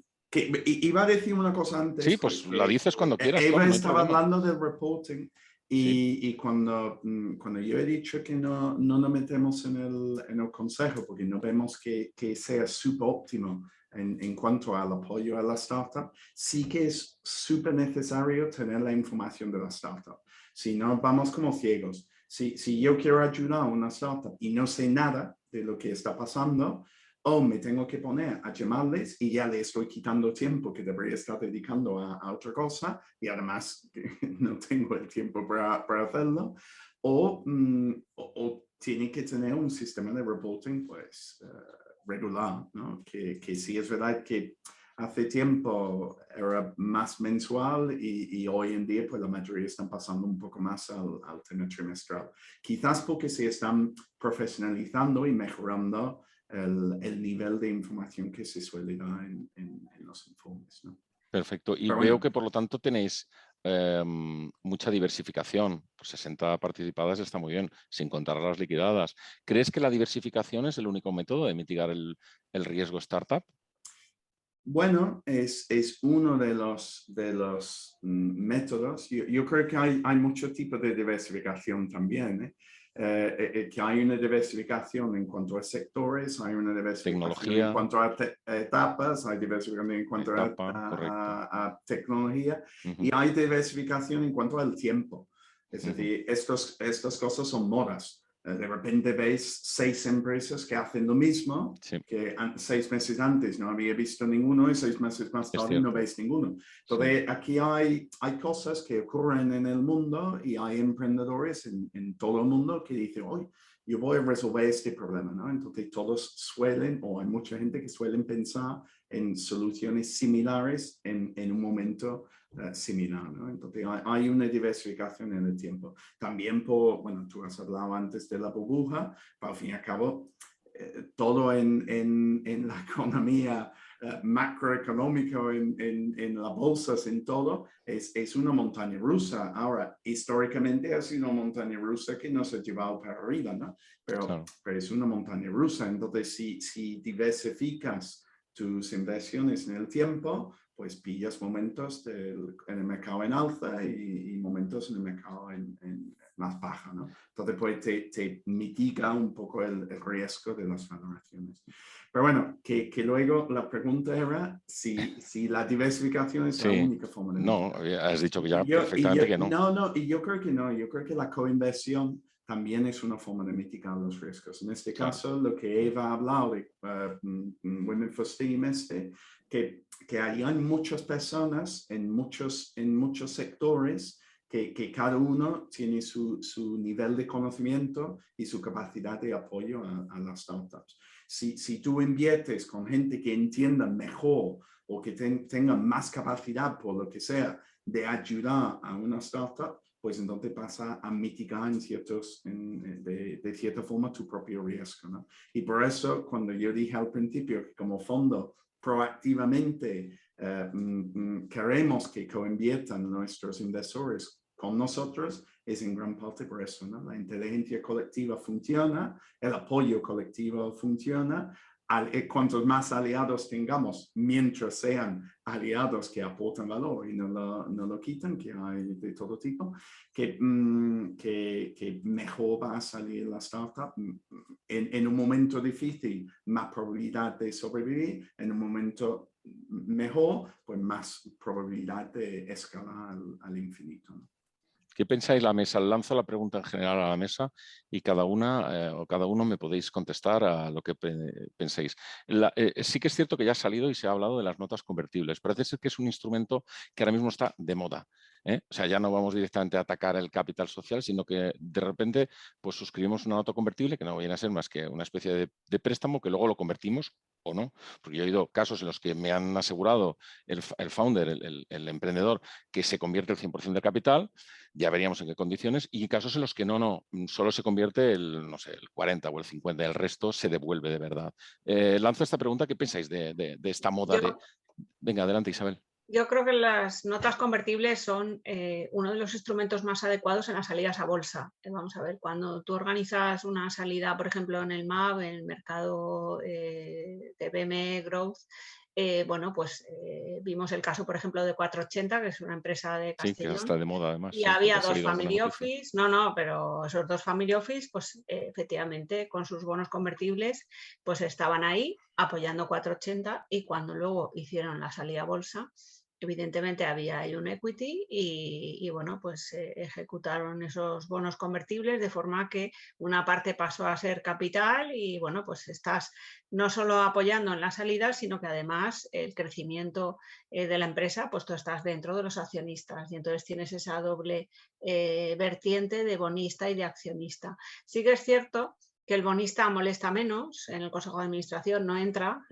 Iba a decir una cosa antes. Sí, pues la dices cuando quieras, Eva Tom, no hay estaba problema. hablando del reporting y cuando yo he dicho que no nos metemos en el consejo porque no vemos que sea súper óptimo en cuanto al apoyo a la startup, sí que es súper necesario tener la información de la startup. Si no, vamos como ciegos. Si yo quiero ayudar a una startup y no sé nada de lo que está pasando, o me tengo que poner a llamarles y ya le estoy quitando tiempo que debería estar dedicando a otra cosa y además no tengo el tiempo para hacerlo, o tiene que tener un sistema de reporting pues regular, ¿no? Que sí es verdad que hace tiempo era más mensual y hoy en día pues la mayoría están pasando un poco más al tema trimestral. Quizás porque se están profesionalizando y mejorando el nivel de información que se suele dar en los informes, ¿no? Perfecto. Y Pero veo bueno. que por lo tanto tenéis mucha diversificación. Pues 60 participadas está muy bien, sin contar las liquidadas. ¿Crees que la diversificación es el único método de mitigar el riesgo startup? Bueno, es uno de los métodos. Yo creo que hay muchos tipos de diversificación también, que hay una diversificación en cuanto a sectores, hay una diversificación Tecnología. en cuanto a etapas, hay diversificación en cuanto a tecnología y hay diversificación en cuanto al tiempo. Es decir, estas cosas son modas. De repente veis 6 empresas que hacen lo mismo, que 6 meses antes no había visto ninguno y 6 meses más tarde no veis ninguno. Entonces, aquí hay cosas que ocurren en el mundo y hay emprendedores en todo el mundo que dicen, hoy yo voy a resolver este problema, ¿no? Entonces, todos suelen, o hay mucha gente que suelen pensar en soluciones similares en un momento similar, ¿no? Entonces hay una diversificación en el tiempo. También bueno, tú has hablado antes de la burbuja, pero al fin y al cabo, todo en la economía macroeconómica, en las bolsas, en todo, es una montaña rusa. Ahora, históricamente ha sido una montaña rusa que no se ha llevado para arriba, ¿no? Pero es una montaña rusa. Entonces, si diversificas tus inversiones en el tiempo, pues pillas momentos en el mercado en alza y momentos en el mercado en más baja, ¿no? Entonces, pues te mitiga un poco el riesgo de las valoraciones. Pero bueno, que luego la pregunta era si la diversificación es la única forma de mitigar. No, has dicho que ya perfectamente que no. No, y yo creo que no. Yo creo que la coinversión también es una forma de mitigar los riesgos. En este caso, lo que Eva ha hablado de Women for STEAM, que hay muchas personas en muchos sectores que cada uno tiene su nivel de conocimiento y su capacidad de apoyo a las startups. Si tú inviertes con gente que entienda mejor o que tenga más capacidad, por lo que sea, de ayudar a una startup, pues entonces pasa a mitigar de cierta forma tu propio riesgo, ¿no? Y por eso, cuando yo dije al principio que como fondo proactivamente queremos que coinviertan nuestros inversores con nosotros, es en gran parte por eso, ¿no? La inteligencia colectiva funciona, el apoyo colectivo funciona. Cuantos más aliados tengamos, mientras sean aliados que aportan valor y no lo quitan, que hay de todo tipo, que mejor va a salir la startup. En un momento difícil, más probabilidad de sobrevivir. En un momento mejor, pues más probabilidad de escalar al infinito, ¿no? ¿Qué pensáis la mesa? Lanzo la pregunta en general a la mesa y cada uno me podéis contestar a lo que penséis. Sí que es cierto que ya ha salido y se ha hablado de las notas convertibles. Parece ser que es un instrumento que ahora mismo está de moda. O sea, ya no vamos directamente a atacar el capital social, sino que de repente pues suscribimos una nota convertible que no viene a ser más que una especie de préstamo que luego lo convertimos o no. Porque yo he oído casos en los que me han asegurado el founder, el emprendedor, que se convierte el 100% del capital. Ya veríamos en qué condiciones, y casos en los que no, solo se convierte no sé, el 40 o el 50, el resto se devuelve de verdad. Lanzo esta pregunta, ¿qué pensáis de esta moda de...? Venga, adelante, Isabel. Yo creo que las notas convertibles son uno de los instrumentos más adecuados en las salidas a bolsa. Vamos a ver, cuando tú organizas una salida, por ejemplo, en el MAB, en el mercado de BME Growth, bueno, pues vimos el caso, por ejemplo, de 480, que es una empresa de Castellón. Sí, que está de moda además. Y había 2 family office, pero esos 2 family office, pues efectivamente, con sus bonos convertibles, pues estaban ahí apoyando 480, y cuando luego hicieron la salida a bolsa, evidentemente había ahí un equity y bueno, pues ejecutaron esos bonos convertibles de forma que una parte pasó a ser capital y bueno, pues estás no solo apoyando en la salida, sino que además el crecimiento de la empresa, pues tú estás dentro de los accionistas y entonces tienes esa doble vertiente de bonista y de accionista. Sí que es cierto que el bonista molesta menos, en el consejo de administración no entra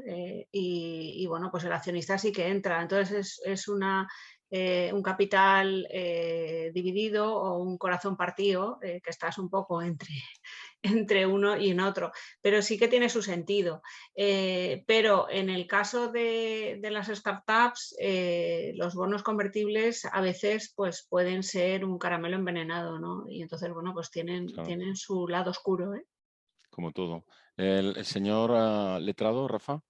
y bueno, pues el accionista sí que entra. Entonces es un capital dividido o un corazón partido, que estás un poco entre uno y en otro, pero sí que tiene su sentido. Pero en el caso de las startups, los bonos convertibles a veces pues, pueden ser un caramelo envenenado, ¿no? Y entonces, bueno, pues tienen su lado oscuro, ¿eh? Como todo. El señor letrado, Rafa,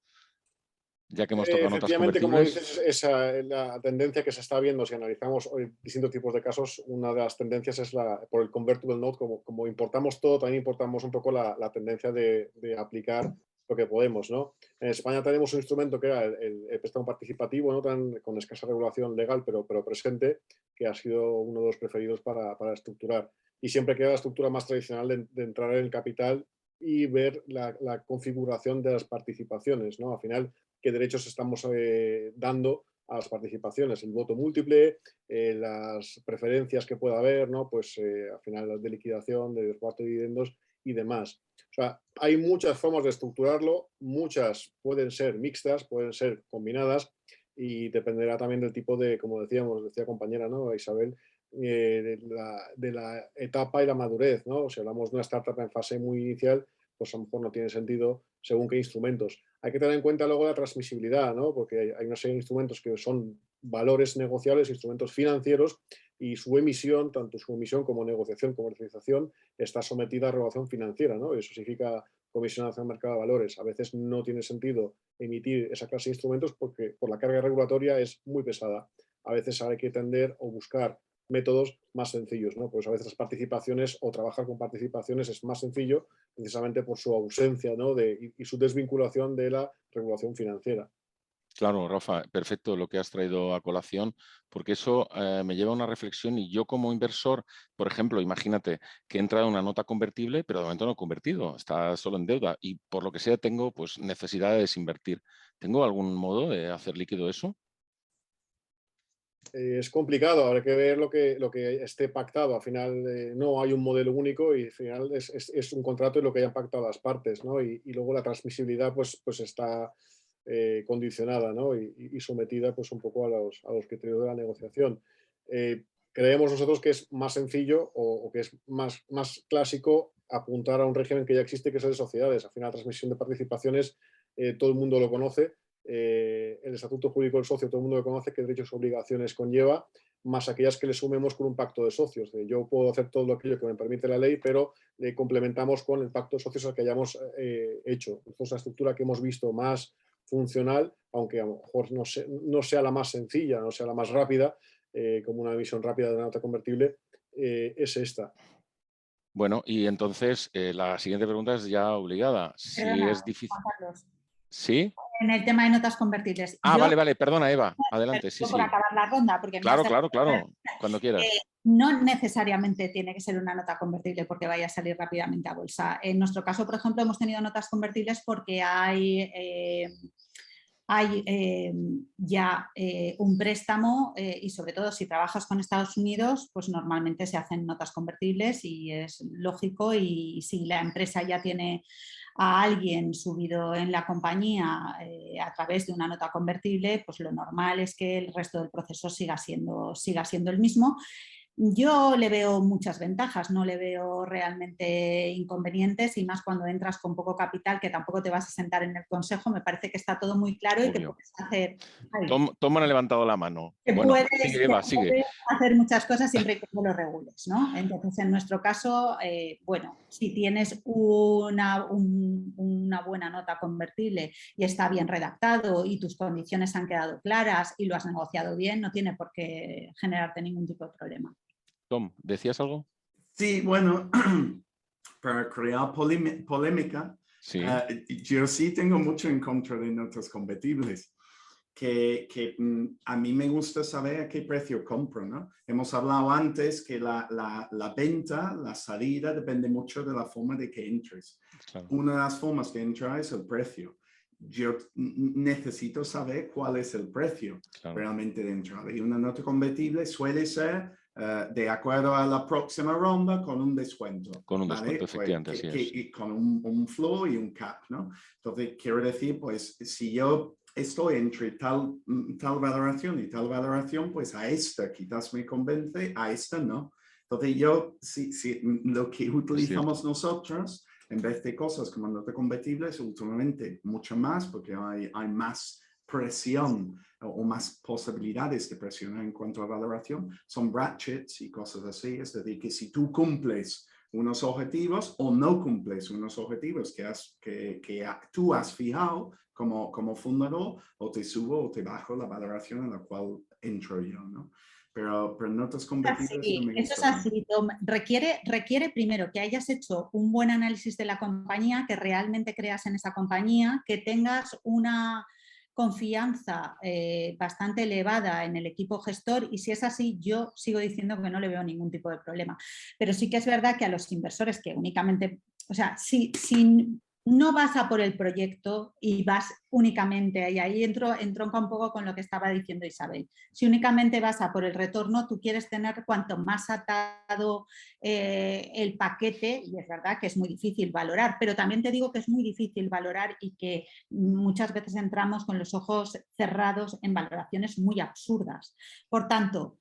ya que hemos tocado notas Efectivamente, como convertibles. dices, esa es la tendencia que se está viendo. Si analizamos hoy distintos tipos de casos, una de las tendencias es por el convertible note. Como importamos todo, también importamos un poco la tendencia de aplicar lo que podemos, ¿no? En España tenemos un instrumento que era el préstamo participativo, ¿no? Con escasa regulación legal, pero presente, que ha sido uno de los preferidos para estructurar. Y siempre queda la estructura más tradicional de entrar en el capital y ver la configuración de las participaciones, ¿no? Al final, qué derechos estamos dando a las participaciones, el voto múltiple, las preferencias que pueda haber, ¿no? Pues al final de liquidación, de reparto de dividendos y demás. O sea, hay muchas formas de estructurarlo, muchas pueden ser mixtas, pueden ser combinadas y dependerá también del tipo de, como decía compañera, ¿no? Isabel, de la etapa y la madurez, ¿no? Si hablamos de una startup en fase muy inicial, pues a lo mejor no tiene sentido según qué instrumentos. Hay que tener en cuenta luego la transmisibilidad, ¿no? Porque hay una serie de instrumentos que son valores negociables, instrumentos financieros, y su emisión, tanto su emisión como negociación, comercialización, está sometida a regulación financiera, ¿no? Eso significa Comisión Nacional del Mercado de Valores. A veces no tiene sentido emitir esa clase de instrumentos porque por la carga regulatoria es muy pesada. A veces hay que tender o buscar métodos más sencillos, ¿no? Pues a veces las participaciones o trabajar con participaciones es más sencillo precisamente por su ausencia, ¿no? y su desvinculación de la regulación financiera. Claro, Rafa, perfecto lo que has traído a colación, porque eso me lleva a una reflexión y yo como inversor, por ejemplo, imagínate que he entrado en una nota convertible, pero de momento no he convertido, está solo en deuda y por lo que sea tengo pues, necesidad de desinvertir. ¿Tengo algún modo de hacer líquido eso? Es complicado, habrá que ver lo que esté pactado. Al final no hay un modelo único y al final es un contrato y lo que hayan pactado las partes, ¿no? Y luego la transmisibilidad pues está condicionada, ¿no? Y sometida pues un poco a los criterios de la negociación. Creemos nosotros que es más sencillo o que es más clásico apuntar a un régimen que ya existe, que es el de sociedades. Al final, la transmisión de participaciones, todo el mundo lo conoce. El estatuto jurídico del socio, todo el mundo lo conoce, qué derechos y obligaciones conlleva, más aquellas que le sumemos con un pacto de socios. Yo puedo hacer todo aquello que me permite la ley, pero le complementamos con el pacto de socios al que hayamos hecho. Esto es la estructura que hemos visto más funcional, aunque a lo mejor no sea la más sencilla, no sea la más rápida, como una emisión rápida de una nota convertible, es esta. Bueno, y entonces la siguiente pregunta es ya obligada. Si Perdona, es difícil. Juan Carlos. ¿Sí? En el tema de notas convertibles. Vale, perdona, Eva. Adelante, sí. Por acabar la ronda, porque Claro, cuando quieras. No necesariamente tiene que ser una nota convertible porque vaya a salir rápidamente a bolsa. En nuestro caso, por ejemplo, hemos tenido notas convertibles porque hay ya un préstamo y sobre todo si trabajas con Estados Unidos, pues normalmente se hacen notas convertibles y es lógico, y si la empresa ya tiene a alguien subido en la compañía a través de una nota convertible, pues lo normal es que el resto del proceso siga siendo el mismo. Yo le veo muchas ventajas, no le veo realmente inconvenientes, y más cuando entras con poco capital, que tampoco te vas a sentar en el consejo. Me parece que está todo muy claro. Obvio. Y que puedes hacer... Tom ha levantado la mano. Sigue, Eva, sigue. Puedes hacer muchas cosas siempre y cuando lo regules, ¿no? Entonces, en nuestro caso, si tienes una buena nota convertible y está bien redactado y tus condiciones han quedado claras y lo has negociado bien, no tiene por qué generarte ningún tipo de problema. Tom, ¿decías algo? Sí, bueno, para crear polémica, sí. Yo sí tengo mucho en contra de notas convertibles, que a mí me gusta saber a qué precio compro, ¿no? Hemos hablado antes que la venta, la salida, depende mucho de la forma de que entres. Claro. Una de las formas que entra es el precio. Yo necesito saber cuál es el precio realmente de entrada. Y una nota convertible suele ser de acuerdo a la próxima ronda con un descuento. Con un descuento, efectivamente, así es. Y con un floor y un cap, ¿no? Entonces, quiero decir, pues, si yo estoy entre tal valoración y tal valoración, pues a esta quizás me convence, a esta no. Entonces lo que utilizamos nosotros, en vez de cosas como nota convertibles, últimamente mucho más, porque hay más presión o más posibilidades de presión en cuanto a valoración, son brackets y cosas así. Es decir, que si tú cumples unos objetivos o no cumples unos objetivos que tú has fijado como fundador, o te subo o te bajo la valoración en la cual entro yo, ¿no? Pero notas convertibles no me gusta. Eso es así, Tom. Requiere primero que hayas hecho un buen análisis de la compañía, que realmente creas en esa compañía, que tengas una confianza bastante elevada en el equipo gestor, y si es así, yo sigo diciendo que no le veo ningún tipo de problema. Pero sí que es verdad que a los inversores que únicamente, o sea, si no vas a por el proyecto y vas únicamente, y ahí entronca un poco con lo que estaba diciendo Isabel, si únicamente vas a por el retorno, tú quieres tener cuanto más atado el paquete, y es verdad que es muy difícil valorar, pero también te digo que es muy difícil valorar y que muchas veces entramos con los ojos cerrados en valoraciones muy absurdas. Por tanto,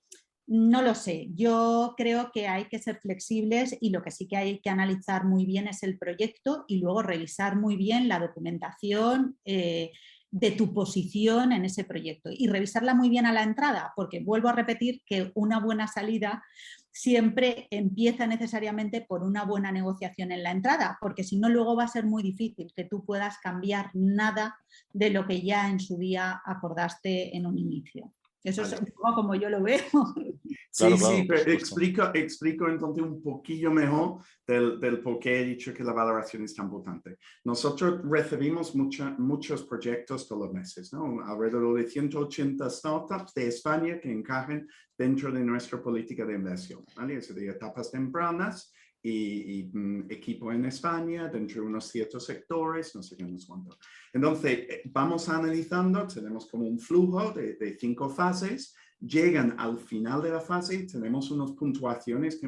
no lo sé, yo creo que hay que ser flexibles, y lo que sí que hay que analizar muy bien es el proyecto y luego revisar muy bien la documentación de tu posición en ese proyecto y revisarla muy bien a la entrada, porque vuelvo a repetir que una buena salida siempre empieza necesariamente por una buena negociación en la entrada, porque si no luego va a ser muy difícil que tú puedas cambiar nada de lo que ya en su día acordaste en un inicio. Eso es un poco como yo lo veo. Sí, sí, pero explico entonces un poquillo mejor del por qué he dicho que la valoración es tan importante. Nosotros recibimos muchos proyectos todos los meses, ¿no? Alrededor de 180 startups de España que encajen dentro de nuestra política de inversión, ¿vale? Es decir, etapas tempranas y equipo en España, dentro de unos ciertos sectores, no sé qué, no sé cuánto. Entonces, vamos analizando, tenemos como un flujo de 5 fases. Llegan al final de la fase y tenemos unas puntuaciones que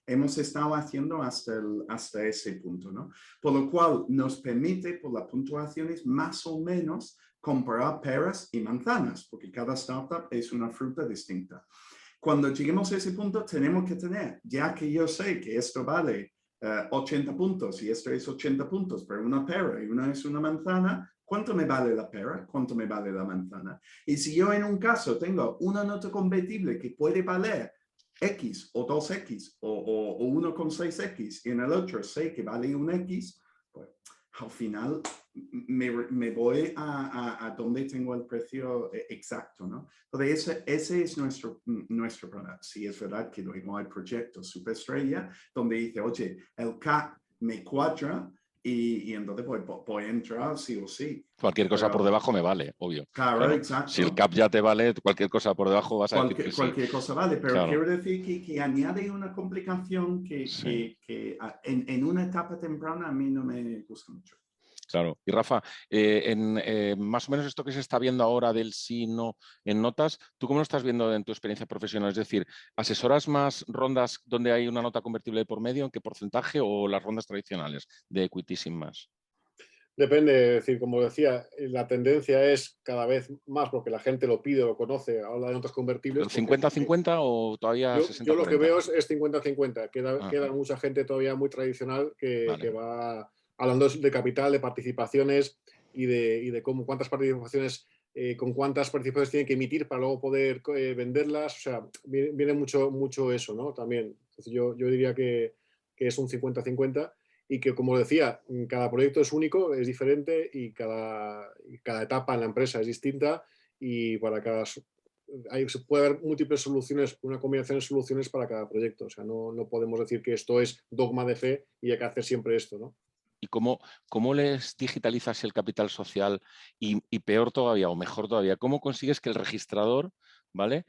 hemos estado haciendo hasta ese punto, ¿no? Por lo cual nos permite, por las puntuaciones, más o menos comparar peras y manzanas, porque cada startup es una fruta distinta. Cuando lleguemos a ese punto, tenemos que tener, ya que yo sé que esto vale 80 puntos y esto es 80 puntos, pero una pera y una es una manzana, ¿cuánto me vale la pera? ¿Cuánto me vale la manzana? Y si yo en un caso tengo una nota convertible que puede valer X o 2X o 1,6X y en el otro sé que vale un X, pues al final me voy a donde tengo el precio exacto, ¿no? Entonces ese es nuestro problema. Sí, es verdad que luego hay proyectos superestrella donde dice, oye, el CAC me cuadra, y entonces voy a entrar sí o sí. Cualquier cosa por debajo me vale, obvio. Claro, exacto. Si el CAP ya te vale, cualquier cosa por debajo vas a decir que sí. Cualquier cosa vale, pero quiero decir que añade una complicación que en una etapa temprana a mí no me gusta mucho. Claro. Y Rafa, más o menos esto que se está viendo ahora del sí, no en notas, ¿tú cómo lo estás viendo en tu experiencia profesional? Es decir, ¿asesoras más rondas donde hay una nota convertible por medio? ¿En qué porcentaje? ¿O las rondas tradicionales de equity sin más? Depende, es decir, como decía, la tendencia es cada vez más porque la gente lo pide, lo conoce, habla de notas convertibles. ¿50-50 o todavía 60-40? Yo lo que veo es 50-50. Queda mucha gente todavía muy tradicional que va hablando de capital, de participaciones y de cómo, cuántas participaciones, con cuántas participaciones tienen que emitir para luego poder venderlas. O sea, viene mucho eso, ¿no? También. Entonces yo diría que es un 50-50. Y que, como decía, cada proyecto es único, es diferente y cada etapa en la empresa es distinta y para puede haber múltiples soluciones, una combinación de soluciones para cada proyecto. O sea, no podemos decir que esto es dogma de fe y hay que hacer siempre esto, ¿no? ¿Y cómo les digitalizas el capital social? Y peor todavía, o mejor todavía, ¿cómo consigues que el registrador, ¿vale?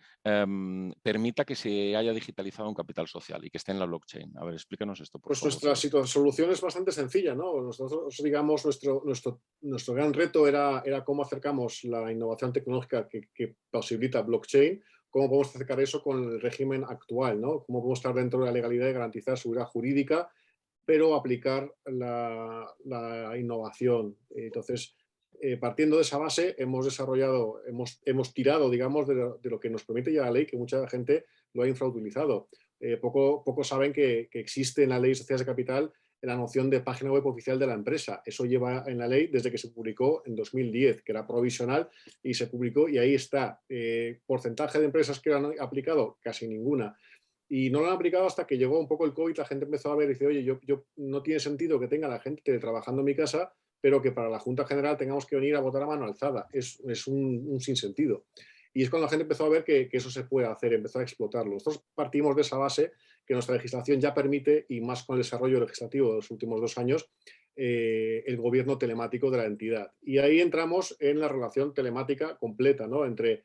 Permita que se haya digitalizado un capital social y que esté en la blockchain? A ver, explícanos esto, por favor. Nuestra solución es bastante sencilla, ¿no? Nosotros, digamos, nuestro gran reto era cómo acercamos la innovación tecnológica que posibilita blockchain, cómo podemos acercar eso con el régimen actual, ¿no? Cómo podemos estar dentro de la legalidad y garantizar seguridad jurídica, pero aplicar la innovación. Entonces, partiendo de esa base, hemos tirado, digamos, de lo que nos permite ya la ley, que mucha gente lo ha infrautilizado. Poco saben que existe en la ley de sociedades de capital la noción de página web oficial de la empresa. Eso lleva en la ley desde que se publicó en 2010, que era provisional, y se publicó y ahí está. Porcentaje de empresas que lo han aplicado, casi ninguna. Y no lo han aplicado hasta que llegó un poco el COVID, la gente empezó a ver y dice, oye, yo no tiene sentido que tenga la gente trabajando en mi casa, pero que para la Junta General tengamos que venir a votar a mano alzada. Es un sinsentido. Y es cuando la gente empezó a ver que eso se puede hacer, empezó a explotarlo. Nosotros partimos de esa base que nuestra legislación ya permite, y más con el desarrollo legislativo de los últimos 2 años, el gobierno telemático de la entidad. Y ahí entramos en la relación telemática completa, ¿no? entre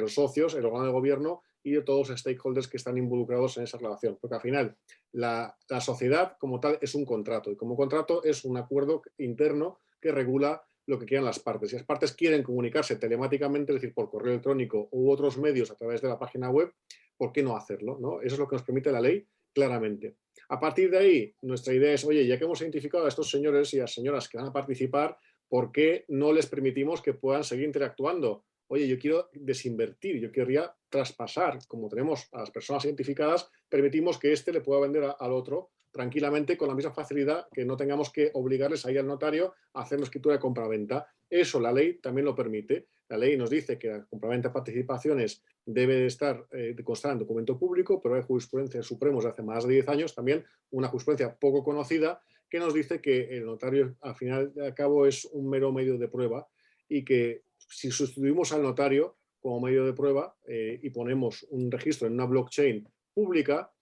los socios, el órgano de gobierno y de todos los stakeholders que están involucrados en esa relación. Porque al final la sociedad como tal es un contrato, y como contrato es un acuerdo interno que regula lo que quieran las partes. Si las partes quieren comunicarse telemáticamente, es decir, por correo electrónico u otros medios a través de la página web, ¿por qué no hacerlo? ¿No? Eso es lo que nos permite la ley claramente. A partir de ahí, nuestra idea es, oye, ya que hemos identificado a estos señores y a las señoras que van a participar, ¿por qué no les permitimos que puedan seguir interactuando? Oye, yo quiero desinvertir, yo querría traspasar, como tenemos a las personas identificadas, permitimos que este le pueda vender al otro tranquilamente con la misma facilidad, que no tengamos que obligarles a ir al notario a hacer una escritura de compraventa. Eso la ley también lo permite. La ley nos dice que la compraventa de participaciones debe estar constar en documento público, pero hay jurisprudencia supremos de hace más de 10 años, también una jurisprudencia poco conocida, que nos dice que el notario al final de cabo es un mero medio de prueba, y que si sustituimos al notario como medio de prueba y ponemos un registro en una blockchain pública,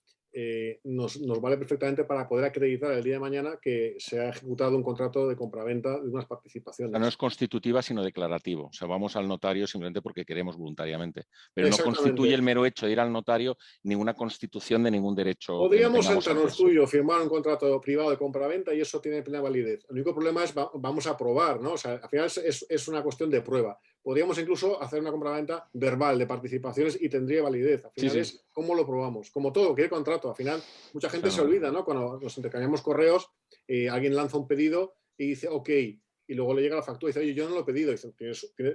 nos vale perfectamente para poder acreditar el día de mañana que se ha ejecutado un contrato de compraventa de unas participaciones. O sea, no es constitutiva, sino declarativo. O sea, vamos al notario simplemente porque queremos voluntariamente. Pero no constituye el mero hecho de ir al notario ninguna constitución de ningún derecho. Podríamos sentarnos tú y yo, firmar un contrato privado de compraventa y eso tiene plena validez. El único problema es vamos a probar, ¿no? O sea, al final es una cuestión de prueba. Podríamos incluso hacer una compraventa verbal de participaciones y tendría validez. Al final es cómo lo probamos. Como todo, que hay contrato. Al final, mucha gente se olvida, ¿no? Cuando nos intercambiamos correos, alguien lanza un pedido y dice, ok, y luego le llega la factura y dice, oye, yo no lo he pedido. Y dice,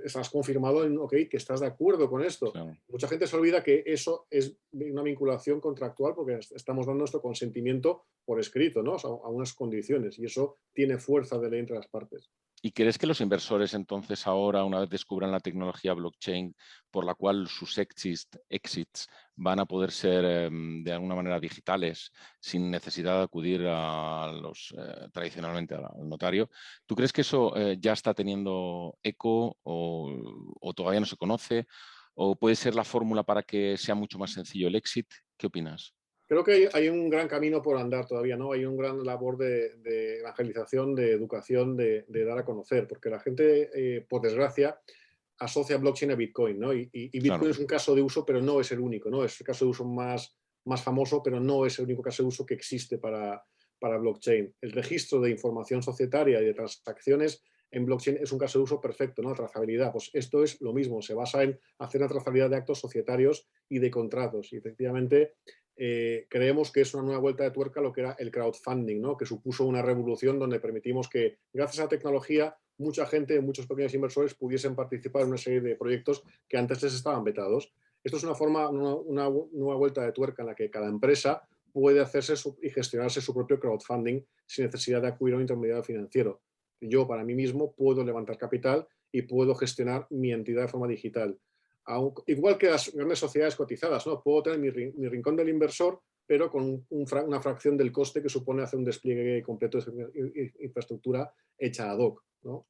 estás confirmado en ok, que estás de acuerdo con esto. Claro. Mucha gente se olvida que eso es una vinculación contractual porque estamos dando nuestro consentimiento por escrito, ¿no? O sea, a unas condiciones, y eso tiene fuerza de ley entre las partes. ¿Y crees que los inversores entonces ahora, una vez descubran la tecnología blockchain por la cual sus exits van a poder ser de alguna manera digitales sin necesidad de acudir a tradicionalmente al notario, ¿tú crees que eso ya está teniendo eco o todavía no se conoce? ¿O puede ser la fórmula para que sea mucho más sencillo el exit? ¿Qué opinas? Creo que hay un gran camino por andar todavía, ¿no? Hay un gran labor de evangelización, de educación, de dar a conocer, porque la gente, por desgracia, asocia blockchain a Bitcoin, ¿no? Y Bitcoin claro. Es un caso de uso, pero no es el único, ¿no? Es el caso de uso más famoso, pero no es el único caso de uso que existe para blockchain. El registro de información societaria y de transacciones en blockchain es un caso de uso perfecto, ¿no? Trazabilidad, pues esto es lo mismo, se basa en hacer una trazabilidad de actos societarios y de contratos, y efectivamente creemos que es una nueva vuelta de tuerca lo que era el crowdfunding, ¿no? Que supuso una revolución donde permitimos que, gracias a la tecnología, mucha gente, muchos pequeños inversores pudiesen participar en una serie de proyectos que antes les estaban vetados. Esto es una nueva vuelta de tuerca en la que cada empresa puede hacerse y gestionarse su propio crowdfunding sin necesidad de acudir a un intermediario financiero. Yo, para mí mismo, puedo levantar capital y puedo gestionar mi entidad de forma digital. Igual que las grandes sociedades cotizadas, ¿no? Puedo tener mi rincón del inversor, pero con una fracción del coste que supone hacer un despliegue completo de infraestructura hecha ad hoc, ¿no?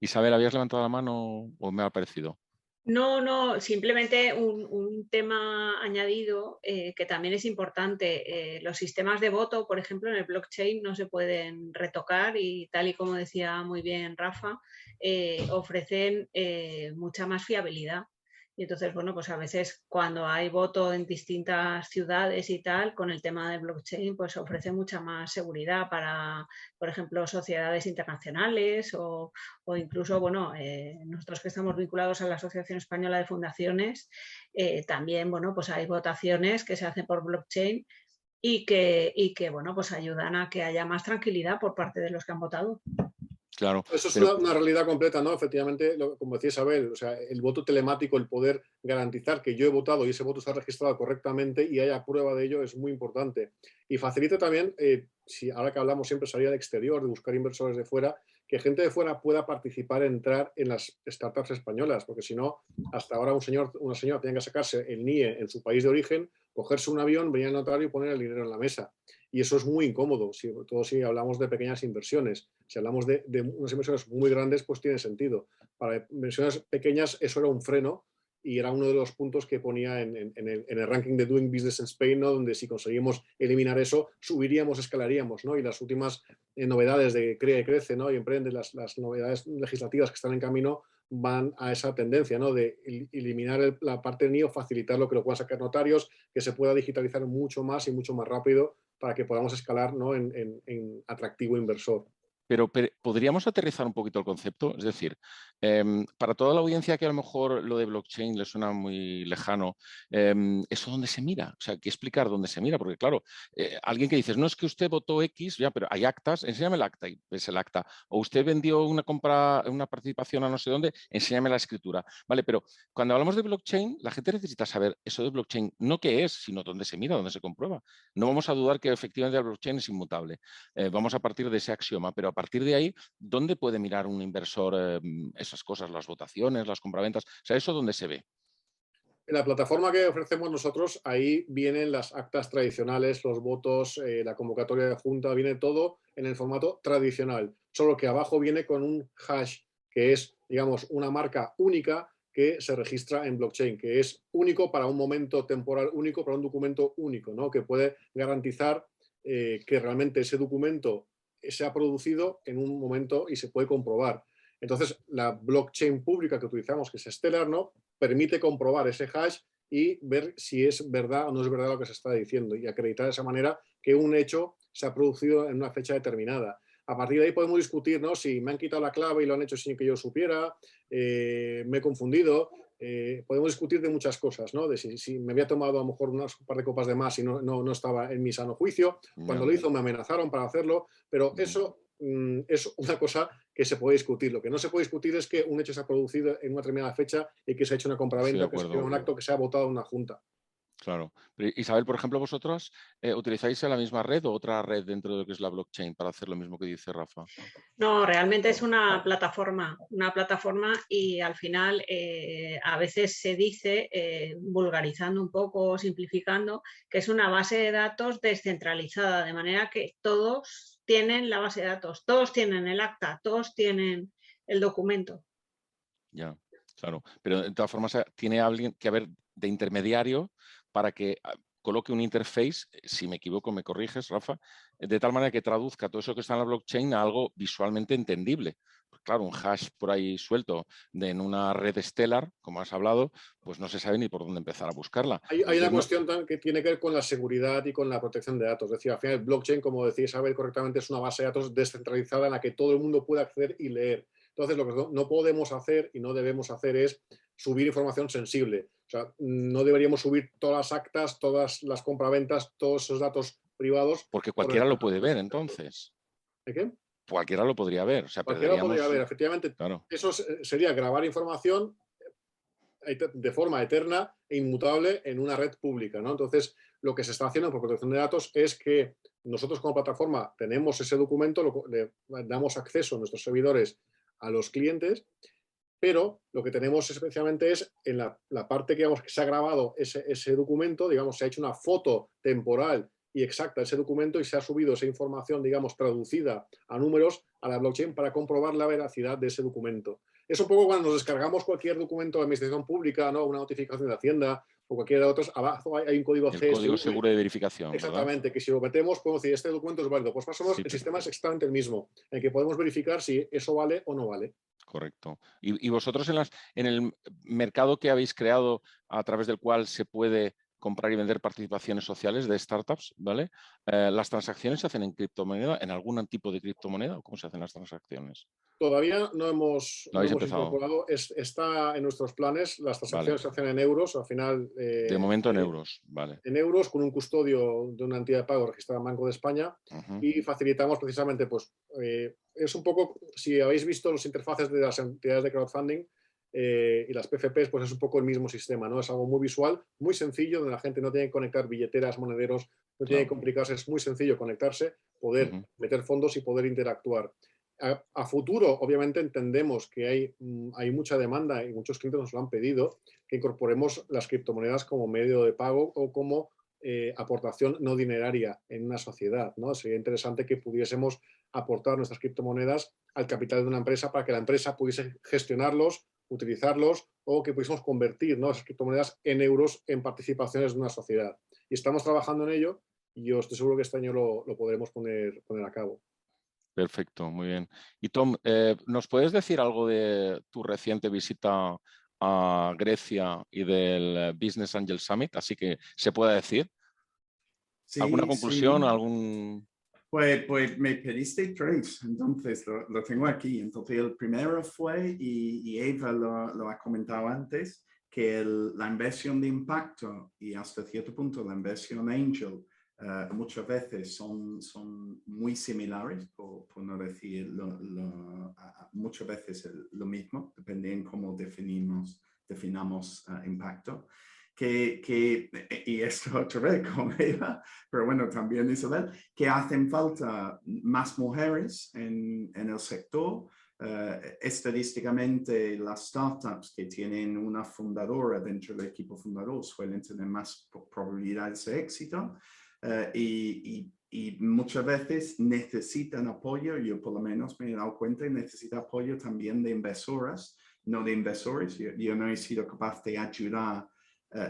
Isabel, ¿habías levantado la mano o me ha parecido? No, simplemente un tema añadido que también es importante. Los sistemas de voto, por ejemplo, en el blockchain no se pueden retocar y tal y como decía muy bien Rafa, ofrecen mucha más fiabilidad. Y entonces, bueno, pues a veces cuando hay voto en distintas ciudades y tal, con el tema de blockchain, pues ofrece mucha más seguridad para, por ejemplo, sociedades internacionales o incluso, bueno, nosotros que estamos vinculados a la Asociación Española de Fundaciones, también, bueno, pues hay votaciones que se hacen por blockchain y que, bueno, pues ayudan a que haya más tranquilidad por parte de los que han votado. Claro. Eso es Pero, una realidad completa, ¿no? Efectivamente, como decía Isabel, o sea, el voto telemático, el poder garantizar que yo he votado y ese voto está registrado correctamente y haya prueba de ello es muy importante. Y facilita también, si ahora que hablamos siempre salir al exterior, de buscar inversores de fuera, que gente de fuera pueda participar, entrar en las startups españolas, porque si no, hasta ahora un señor, una señora tenía que sacarse el NIE en su país de origen, cogerse un avión, venir al notario y poner el dinero en la mesa. Y eso es muy incómodo, sobre todo si hablamos de pequeñas inversiones. Si hablamos de unas inversiones muy grandes, pues tiene sentido. Para inversiones pequeñas eso era un freno y era uno de los puntos que ponía en el ranking de Doing Business in Spain, ¿no? Donde si conseguimos eliminar eso, subiríamos, escalaríamos, ¿no? Y las últimas novedades de Crea y Crece, ¿no? Y Emprende, las novedades legislativas que están en camino, van a esa tendencia, ¿no? De eliminar la parte de NIO, facilitar lo que lo puedan sacar notarios, que se pueda digitalizar mucho más y mucho más rápido para que podamos escalar, ¿no? en atractivo inversor. Pero ¿podríamos aterrizar un poquito el concepto? Es decir, para toda la audiencia que a lo mejor lo de blockchain le suena muy lejano, ¿eso dónde se mira? O sea, hay que explicar dónde se mira, porque claro, alguien que dices, no es que usted votó X, ya, pero hay actas, enséñame el acta, y es el acta. O usted vendió una compra, una participación a no sé dónde, enséñame la escritura. Vale, pero cuando hablamos de blockchain, la gente necesita saber eso de blockchain, no qué es, sino dónde se mira, dónde se comprueba. No vamos a dudar que efectivamente el blockchain es inmutable. Vamos a partir de ese axioma, pero a partir de ahí, ¿dónde puede mirar un inversor esas cosas, las votaciones, las compraventas? O sea, ¿eso dónde se ve? En la plataforma que ofrecemos nosotros, ahí vienen las actas tradicionales, los votos, la convocatoria de junta, viene todo en el formato tradicional, solo que abajo viene con un hash, que es, digamos, una marca única que se registra en blockchain, que es único para un momento temporal único, para un documento único, ¿no? Que puede garantizar que realmente ese documento se ha producido en un momento y se puede comprobar. Entonces, la blockchain pública que utilizamos, que es Stellar, ¿no? Permite comprobar ese hash y ver si es verdad o no es verdad lo que se está diciendo y acreditar de esa manera que un hecho se ha producido en una fecha determinada. A partir de ahí podemos discutir, ¿no? Si me han quitado la clave y lo han hecho sin que yo supiera, me he confundido. Podemos discutir de muchas cosas, ¿no? De si me había tomado a lo mejor un par de copas de más y no estaba en mi sano juicio. Cuando lo hizo me amenazaron para hacerlo, pero eso es una cosa que se puede discutir. Lo que no se puede discutir es que un hecho se ha producido en una determinada fecha y que se ha hecho una Estoy de compraventa, que se ha hecho acuerdo. un acto que se ha votado en una junta. Claro. Pero, Isabel, por ejemplo, vosotros utilizáis la misma red o otra red dentro de lo que es la blockchain para hacer lo mismo que dice Rafa. No, realmente es una plataforma y al final a veces se dice, vulgarizando un poco, simplificando, que es una base de datos descentralizada, de manera que todos tienen la base de datos, todos tienen el acta, todos tienen el documento. Ya, claro. Pero de todas formas, tiene alguien que haber de intermediario para que coloque un interface, si me equivoco, me corriges, Rafa, de tal manera que traduzca todo eso que está en la blockchain a algo visualmente entendible. Pues claro, un hash por ahí suelto en una red Stellar, como has hablado, pues no se sabe ni por dónde empezar a buscarla. Hay una cuestión que tiene que ver con la seguridad y con la protección de datos. Es decir, al final el blockchain, como decía Isabel correctamente, es una base de datos descentralizada en la que todo el mundo puede acceder y leer. Entonces, lo que no podemos hacer y no debemos hacer es subir información sensible. O sea, no deberíamos subir todas las actas, todas las compraventas, todos esos datos privados. Porque cualquiera lo puede ver, entonces. ¿De qué? Cualquiera lo podría ver. O sea, Cualquiera lo podría perderíamos... ver. Efectivamente, Claro. eso sería grabar información de forma eterna e inmutable en una red pública, ¿no? Entonces, lo que se está haciendo por protección de datos es que nosotros como plataforma tenemos ese documento, le damos acceso a nuestros servidores a los clientes, pero lo que tenemos especialmente es en la parte que, digamos, que se ha grabado ese documento, digamos, se ha hecho una foto temporal y exacta de ese documento y se ha subido esa información, digamos, traducida a números a la blockchain para comprobar la veracidad de ese documento. Es un poco cuando nos descargamos cualquier documento de administración pública, ¿no? Una notificación de Hacienda o cualquiera de otros, abajo hay un código El CSV. código seguro de verificación, ¿verdad? Exactamente, que si lo metemos podemos decir, este documento es válido. Pues más o menos Sí, el sistema es exactamente el mismo, en que podemos verificar si eso vale o no vale. Correcto. ¿Y vosotros en el mercado que habéis creado a través del cual se puede comprar y vender participaciones sociales de startups, ¿vale? ¿Las transacciones se hacen en criptomoneda, en algún tipo de criptomoneda o cómo se hacen las transacciones? Todavía no hemos ¿Lo habéis empezado? incorporado, está en nuestros planes, las transacciones Vale. se hacen en euros, al final... De momento en euros, vale. En euros, con un custodio de una entidad de pago registrada en Banco de España, y facilitamos precisamente, pues, es un poco, si habéis visto los interfaces de las entidades de crowdfunding y las PFPs, pues es un poco el mismo sistema, ¿no? Es algo muy visual, muy sencillo, donde la gente no tiene que conectar billeteras, monederos, no tiene que complicarse, es muy sencillo conectarse, poder meter fondos y poder interactuar. A futuro, obviamente, entendemos que hay mucha demanda y muchos clientes nos lo han pedido, que incorporemos las criptomonedas como medio de pago o como aportación no dineraria en una sociedad, ¿no? Sería interesante que pudiésemos aportar nuestras criptomonedas al capital de una empresa para que la empresa pudiese gestionarlos, utilizarlos, o que pudiésemos convertir, ¿no?, esas criptomonedas en euros en participaciones de una sociedad. Y estamos trabajando en ello y yo estoy seguro que este año lo podremos poner a cabo. Perfecto, muy bien. Y Tom, ¿nos puedes decir algo de tu reciente visita a Grecia y del Business Angel Summit? Así que se puede decir. Sí, ¿Alguna conclusión? Sí. Pues me pediste 3, entonces lo tengo aquí. Entonces el primero fue, y Eva lo ha comentado antes, que la inversión de impacto y hasta cierto punto la inversión angel muchas veces son muy similares, por no decir muchas veces lo mismo, depende en cómo definamos impacto. Y esto otra vez con Eva, pero bueno, también Isabel, que hacen falta más mujeres en el sector. Estadísticamente, las startups que tienen una fundadora dentro del equipo fundador suelen tener más probabilidades de éxito. Y muchas veces necesitan apoyo, yo por lo menos me he dado cuenta, y necesita apoyo también de inversoras, no de inversores. Yo no he sido capaz de ayudar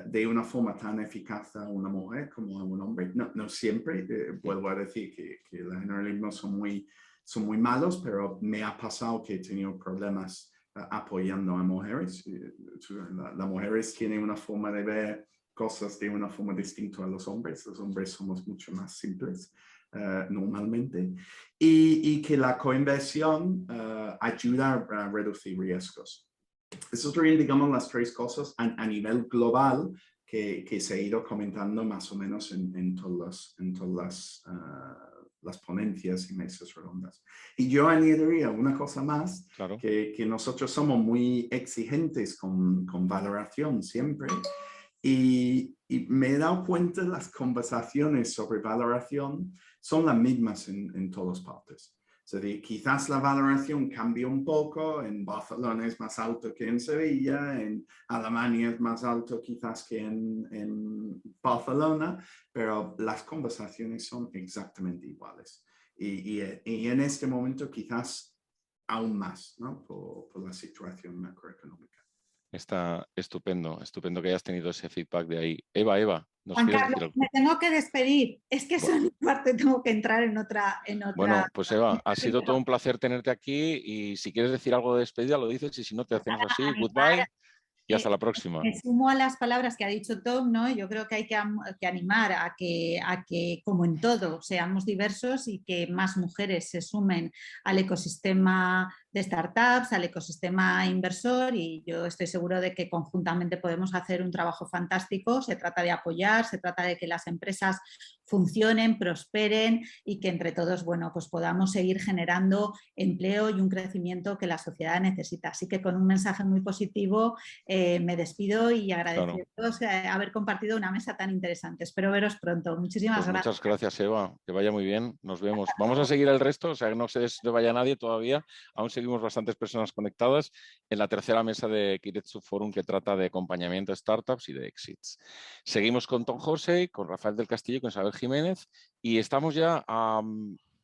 de una forma tan eficaz a una mujer como a un hombre. No siempre, vuelvo a decir que los generalismos son muy malos, pero me ha pasado que he tenido problemas apoyando a mujeres. Las mujeres tienen una forma de ver cosas de una forma distinta a los hombres somos mucho más simples normalmente, y que la coinversión ayuda a reducir riesgos. Esas serían, digamos, las 3 cosas a nivel global que se ha ido comentando más o menos en todas las ponencias y mesas redondas. Y yo añadiría una cosa más, claro, que nosotros somos muy exigentes con valoración siempre. Y me he dado cuenta que las conversaciones sobre valoración son las mismas en todas partes. O sea, quizás la valoración cambia un poco, en Barcelona es más alto que en Sevilla, en Alemania es más alto quizás que en Barcelona, pero las conversaciones son exactamente iguales. Y en este momento quizás aún más, ¿no?, por la situación macroeconómica. Está estupendo que hayas tenido ese feedback de ahí. Eva, ¿nos Juan quieres Carlos, decir algo? me tengo que despedir. Es que son mi parte, tengo que entrar en otra. Bueno, pues Eva, ha sido todo un placer tenerte aquí y si quieres decir algo de despedida lo dices y si no te hacemos así, goodbye y hasta la próxima. Me sumo a las palabras que ha dicho Tom, ¿no? Yo creo que hay que animar a que, como en todo, seamos diversos y que más mujeres se sumen al ecosistema de startups, al ecosistema inversor, y yo estoy seguro de que conjuntamente podemos hacer un trabajo fantástico. Se trata de apoyar, se trata de que las empresas funcionen, prosperen y que entre todos, bueno, pues podamos seguir generando empleo y un crecimiento que la sociedad necesita. Así que con un mensaje muy positivo me despido y agradeceros haber compartido una mesa tan interesante. Espero veros pronto. Muchísimas gracias. Muchas gracias, Eva. Que vaya muy bien. Nos vemos. Vamos a seguir el resto, o sea, que no se vaya nadie todavía. Aún seguimos bastantes personas conectadas en la tercera mesa de Keiretsu Forum, que trata de acompañamiento a startups y de exits. Seguimos con Tom Horsey, con Rafael del Castillo y con Isabel Jiménez y estamos ya a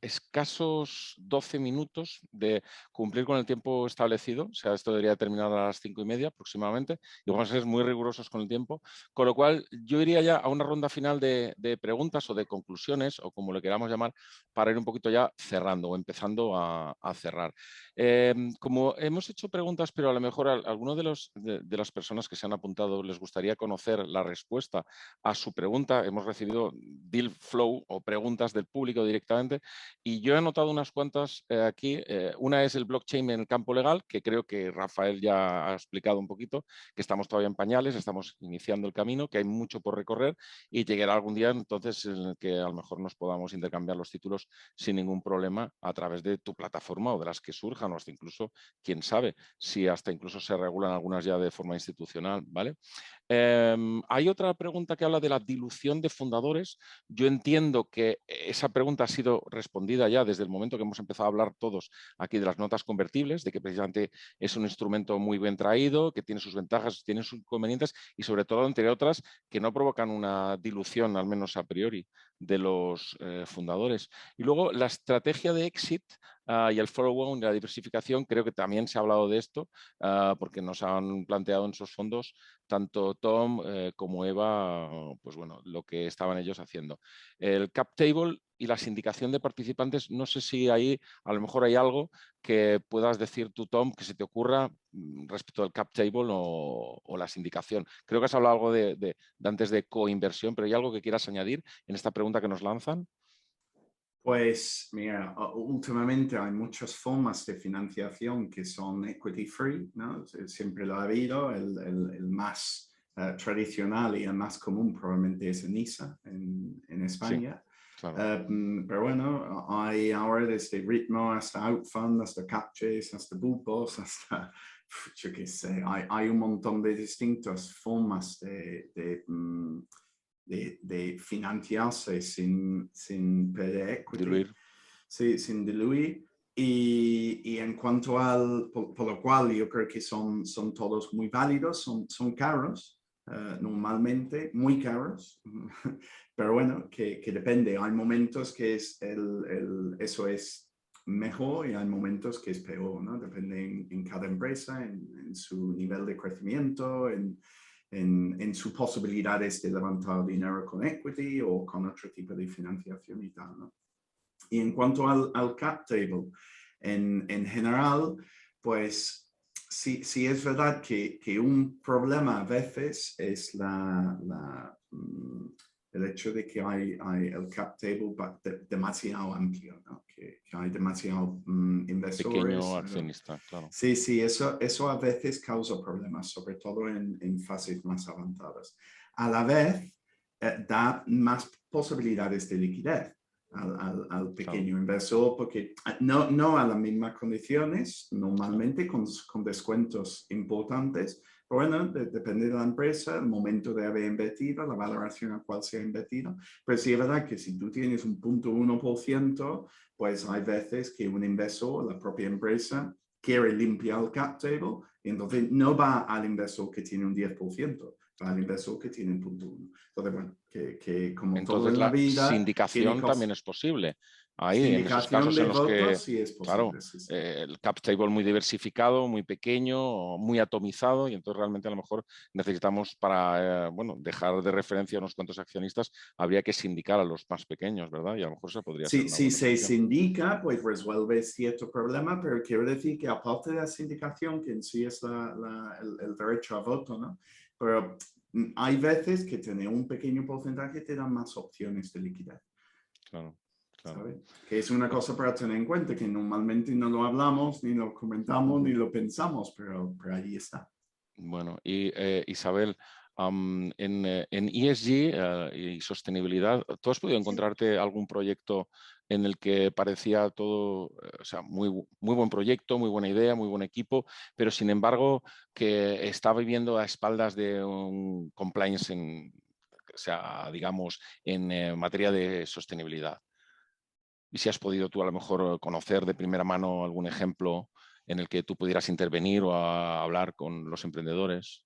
escasos 12 minutos de cumplir con el tiempo establecido. O sea, esto debería terminar a las 5:30 aproximadamente y vamos a ser muy rigurosos con el tiempo. Con lo cual, yo iría ya a una ronda final de preguntas o de conclusiones, o como le queramos llamar, para ir un poquito ya cerrando o empezando a cerrar. Como hemos hecho preguntas, pero a lo mejor a alguno de las personas que se han apuntado les gustaría conocer la respuesta a su pregunta. Hemos recibido deal flow o preguntas del público directamente y yo he anotado unas cuantas aquí. Una es el blockchain en el campo legal, que creo que Rafael ya ha explicado un poquito, que estamos todavía en pañales, estamos iniciando el camino, que hay mucho por recorrer y llegará algún día entonces en el que a lo mejor nos podamos intercambiar los títulos sin ningún problema a través de tu plataforma o de las que surjan, o hasta incluso, quién sabe, si hasta incluso se regulan algunas ya de forma institucional, ¿vale? Hay otra pregunta que habla de la dilución de fundadores. Yo entiendo que esa pregunta ha sido respondida ya desde el momento que hemos empezado a hablar todos aquí de las notas convertibles, de que precisamente es un instrumento muy bien traído, que tiene sus ventajas, tiene sus inconvenientes y sobre todo, entre otras, que no provocan una dilución, al menos a priori, de los fundadores. Y luego la estrategia de exit y el follow-on, la diversificación, creo que también se ha hablado de esto, porque nos han planteado en sus fondos tanto Tom como Eva, pues bueno, lo que estaban ellos haciendo. El cap table y la sindicación de participantes, no sé si ahí a lo mejor hay algo que puedas decir tú, Tom, que se te ocurra respecto al cap table o la sindicación. Creo que has hablado algo de antes de coinversión, pero ¿hay algo que quieras añadir en esta pregunta que nos lanzan? Pues mira, últimamente hay muchas formas de financiación que son equity free, ¿no? Siempre lo ha habido. El más tradicional y el más común probablemente es ENISA en España. Sí, claro. Pero bueno, hay ahora desde Ritmo hasta Outfund, hasta Capchase, hasta Bupos, hasta, yo qué sé, hay un montón de distintas formas de financiarse sin perder equity, Diluir. sí, sin diluir. Y en cuanto al, por lo cual yo creo que son todos muy válidos, son caros, normalmente muy caros, pero bueno, que depende. Hay momentos que eso es mejor y hay momentos que es peor, ¿no? Depende en cada empresa, en su nivel de crecimiento, en sus posibilidades de levantar dinero con equity o con otro tipo de financiación y tal, ¿no? Y en cuanto al cap table, en general, pues sí es verdad que un problema a veces es el hecho de que hay el cap table demasiado amplio, ¿no? Que hay demasiados inversores. Pequeño accionista, claro. Sí, eso a veces causa problemas, sobre todo en fases más avanzadas. A la vez, da más posibilidades de liquidez al pequeño inversor, porque no a las mismas condiciones, normalmente con descuentos importantes, pero bueno, depende de la empresa, el momento de haber invertido, la valoración a cual se ha invertido, pero sí es verdad que si tú tienes un 0.1%, pues hay veces que un inversor, la propia empresa, quiere limpiar el cap table, y entonces no va al inversor que tiene un 10%, va al inversor que tiene un 0.1%. Entonces, bueno, que como todo Entonces en la la vida... sindicación también es posible. Ahí, en esos Sindicación casos en de los que, votos sí es claro, posible, sí. el cap table muy diversificado, muy pequeño, muy atomizado, y entonces realmente a lo mejor necesitamos para bueno, dejar de referencia a unos cuantos accionistas, habría que sindicar a los más pequeños, ¿verdad? Y a lo mejor esa podría ser Sí, una si buena se solución. sindica, pues resuelve cierto problema, pero quiero decir que aparte de la sindicación, que en sí es el derecho a voto, ¿no? Pero hay veces que tener un pequeño porcentaje te da más opciones de liquidez. Claro, claro. ¿Sabes? Que es una cosa para tener en cuenta, que normalmente no lo hablamos, ni lo comentamos, ni lo pensamos, pero ahí está. Bueno, y Isabel, en ESG y sostenibilidad, ¿tú has podido encontrarte algún proyecto en el que parecía todo, o sea, muy buen proyecto, muy buena idea, muy buen equipo, pero sin embargo que está viviendo a espaldas de un compliance o sea, digamos, en materia de sostenibilidad? Y si has podido tú a lo mejor conocer de primera mano algún ejemplo en el que tú pudieras intervenir o hablar con los emprendedores.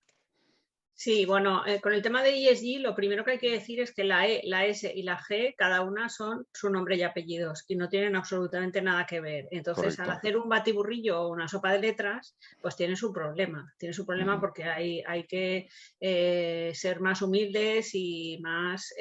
Sí, bueno, con el tema de ESG lo primero que hay que decir es que la E, la S y la G cada una son su nombre y apellidos y no tienen absolutamente nada que ver. Entonces, al hacer un batiburrillo o una sopa de letras, pues tiene su problema. Tiene su problema porque hay que ser más humildes y más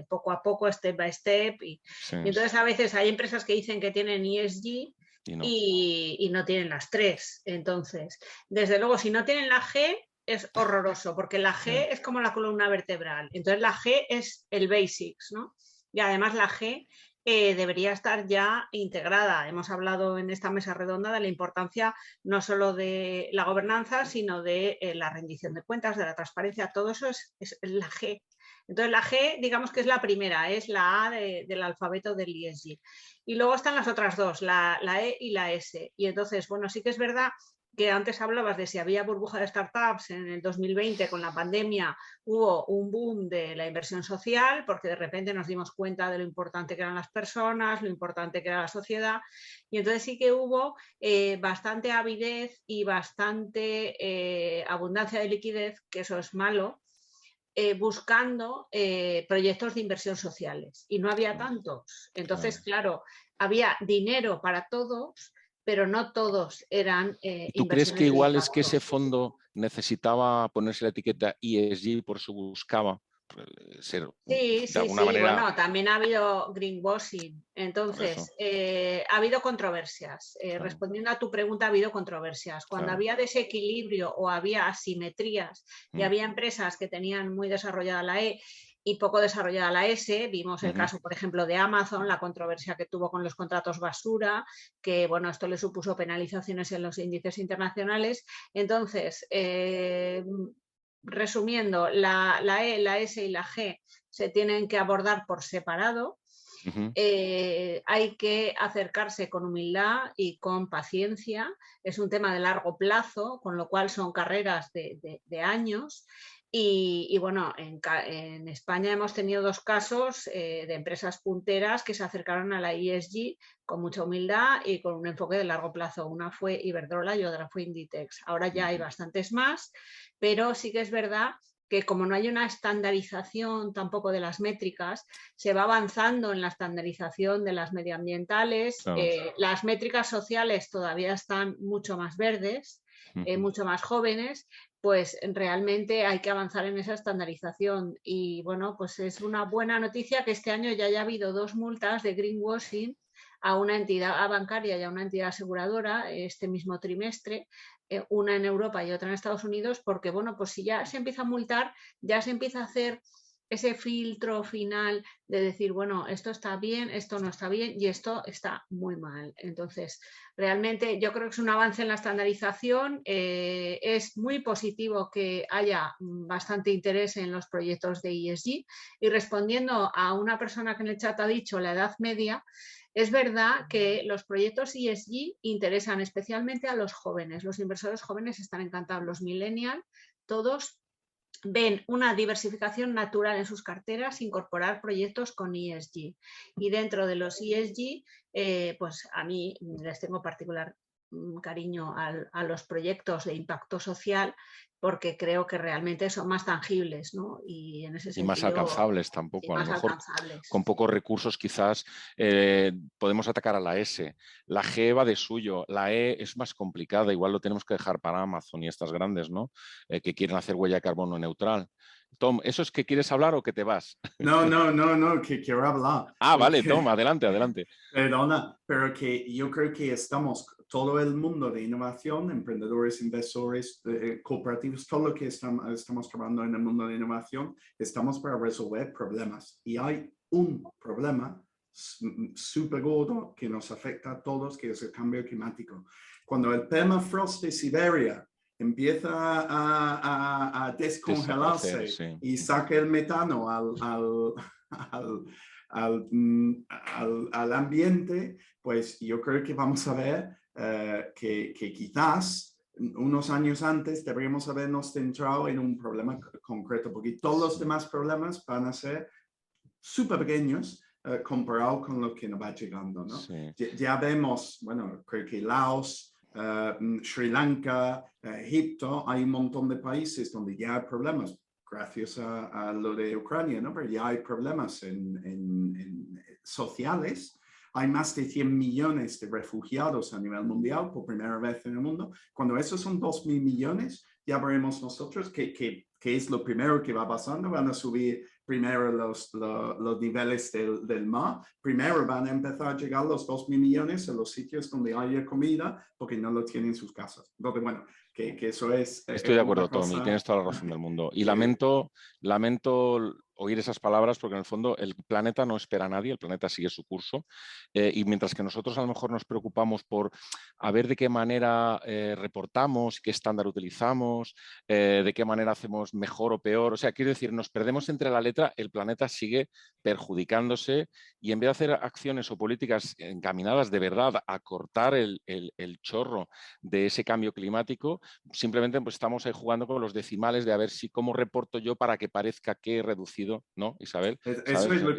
poco a poco, step by step. Y entonces a veces hay empresas que dicen que tienen ESG y no tienen las tres. Entonces, desde luego, si no tienen la G, es horroroso, porque la G es como la columna vertebral. Entonces la G es el basics, ¿no? Y además la G debería estar ya integrada. Hemos hablado en esta mesa redonda de la importancia no solo de la gobernanza, sino de la rendición de cuentas, de la transparencia. Todo eso es la G. Entonces la G, digamos que es la primera, es la A del alfabeto del ESG. Y luego están las otras dos, la E y la S. Y entonces, bueno, sí que es verdad que antes hablabas de si había burbuja de startups en el 2020 con la pandemia, hubo un boom de la inversión social porque de repente nos dimos cuenta de lo importante que eran las personas, lo importante que era la sociedad y entonces sí que hubo bastante avidez y bastante abundancia de liquidez, que eso es malo, buscando proyectos de inversión sociales y no había tantos. Entonces, claro, había dinero para todos, pero no todos eran ¿Tú crees que igual es que ese fondo necesitaba ponerse la etiqueta ESG, por eso buscaba ser sí, de alguna manera? Bueno, también ha habido greenwashing, entonces ha habido controversias. Respondiendo a tu pregunta, ha habido controversias. Cuando había desequilibrio o había asimetrías y había empresas que tenían muy desarrollada la E y poco desarrollada la S, vimos el caso, por ejemplo, de Amazon, la controversia que tuvo con los contratos basura, que, bueno, esto le supuso penalizaciones en los índices internacionales. Entonces, resumiendo, la E, la S y la G se tienen que abordar por separado. Hay que acercarse con humildad y con paciencia. Es un tema de largo plazo, con lo cual son carreras de años. Y bueno, en España hemos tenido dos casos de empresas punteras que se acercaron a la ESG con mucha humildad y con un enfoque de largo plazo. Una fue Iberdrola y otra fue Inditex. Ahora ya hay bastantes más, pero sí que es verdad que como no hay una estandarización tampoco de las métricas, se va avanzando en la estandarización de las medioambientales. Las métricas sociales todavía están mucho más verdes, mucho más jóvenes, pues realmente hay que avanzar en esa estandarización. Y bueno, pues es una buena noticia que este año ya haya habido 2 multas de greenwashing a una entidad bancaria y a una entidad aseguradora este mismo trimestre, una en Europa y otra en Estados Unidos, porque bueno, pues si ya se empieza a multar, ya se empieza a hacer ese filtro final de decir, bueno, esto está bien, esto no está bien y esto está muy mal. Entonces, realmente yo creo que es un avance en la estandarización. Es muy positivo que haya bastante interés en los proyectos de ESG. Y respondiendo a una persona que en el chat ha dicho la edad media, es verdad que los proyectos ESG interesan especialmente a los jóvenes. Los inversores jóvenes están encantados, los millennials, todos ven una diversificación natural en sus carteras, incorporar proyectos con ESG. Y dentro de los ESG, pues a mí les tengo particular cariño a los proyectos de impacto social porque creo que realmente son más tangibles, ¿no? Y en ese sentido, y más alcanzables tampoco. A lo mejor con pocos recursos quizás podemos atacar a la S. La G va de suyo. La E es más complicada. Igual lo tenemos que dejar para Amazon y estas grandes, ¿no? Que quieren hacer huella de carbono neutral. Tom, ¿eso es que quieres hablar o que te vas? No, que quiero hablar. Vale, Tom, adelante. Perdona, pero que yo creo que estamos, todo el mundo de innovación, emprendedores, inversores, cooperativos, todo lo que estamos trabajando en el mundo de innovación, estamos para resolver problemas. Y hay un problema súper gordo que nos afecta a todos, que es el cambio climático. Cuando el permafrost de Siberia empieza a descongelarse y saca el metano al ambiente, pues yo creo que vamos a ver que quizás unos años antes deberíamos habernos centrado en un problema concreto, porque todos los demás problemas van a ser súper pequeños comparado con lo que nos va llegando, ¿no? Ya vemos, bueno, creo que Laos, Sri Lanka, Egipto, hay un montón de países donde ya hay problemas. gracias a lo de Ucrania, ¿no? Pero ya hay problemas sociales. Hay más de 100 millones de refugiados a nivel mundial por primera vez en el mundo. Cuando esos son 2.000 millones, ya veremos nosotros qué es lo primero que va pasando. Van a subir primero los niveles del mar. Primero van a empezar a llegar los 2.000 millones a los sitios donde haya comida porque no lo tienen en sus casas. Entonces, bueno, que eso es... Estoy de acuerdo, Tommy, tienes toda la razón del mundo. Y lamento oír esas palabras porque en el fondo el planeta no espera a nadie, el planeta sigue su curso y mientras que nosotros a lo mejor nos preocupamos por a ver de qué manera reportamos, qué estándar utilizamos, de qué manera hacemos mejor o peor, o sea, quiero decir, nos perdemos entre la letra, el planeta sigue perjudicándose y en vez de hacer acciones o políticas encaminadas de verdad a cortar el chorro de ese cambio climático, simplemente pues, estamos ahí jugando con los decimales de a ver si cómo reporto yo para que parezca que he reducido, ¿no, Isabel? Eso es lo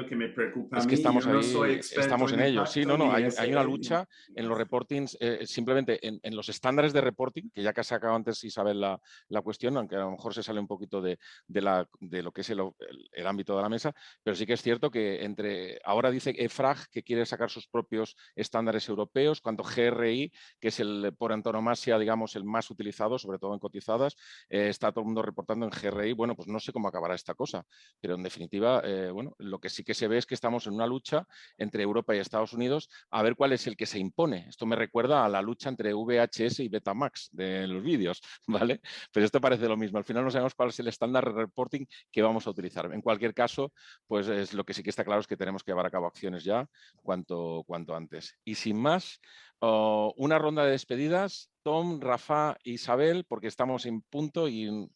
que me preocupa es a que mí. estamos Yo ahí, no soy experto estamos en ello. Sí, impacto, hay una lucha en los reportings, simplemente en los estándares de reporting, que ya que ha sacado antes Isabel la cuestión, aunque a lo mejor se sale un poquito de lo que es el ámbito de la mesa, pero sí que es cierto que ahora dice EFRAG que quiere sacar sus propios estándares europeos, cuando GRI, que es el por antonomasia, digamos, el más utilizado, sobre todo en cotizadas, está todo el mundo reportando en GRI. Bueno, pues no sé cómo acabará esta cosa, pero en definitiva, bueno, lo que sí que se ve es que estamos en una lucha entre Europa y Estados Unidos a ver cuál es el que se impone. Esto me recuerda a la lucha entre VHS y Betamax de los vídeos, ¿vale? Pero esto parece lo mismo. Al final no sabemos cuál es el estándar de reporting que vamos a utilizar. En cualquier caso, pues es lo que sí que está claro es que tenemos que llevar a cabo acciones ya cuanto antes. Y sin más, una ronda de despedidas. Tom, Rafa, Isabel, porque estamos en punto y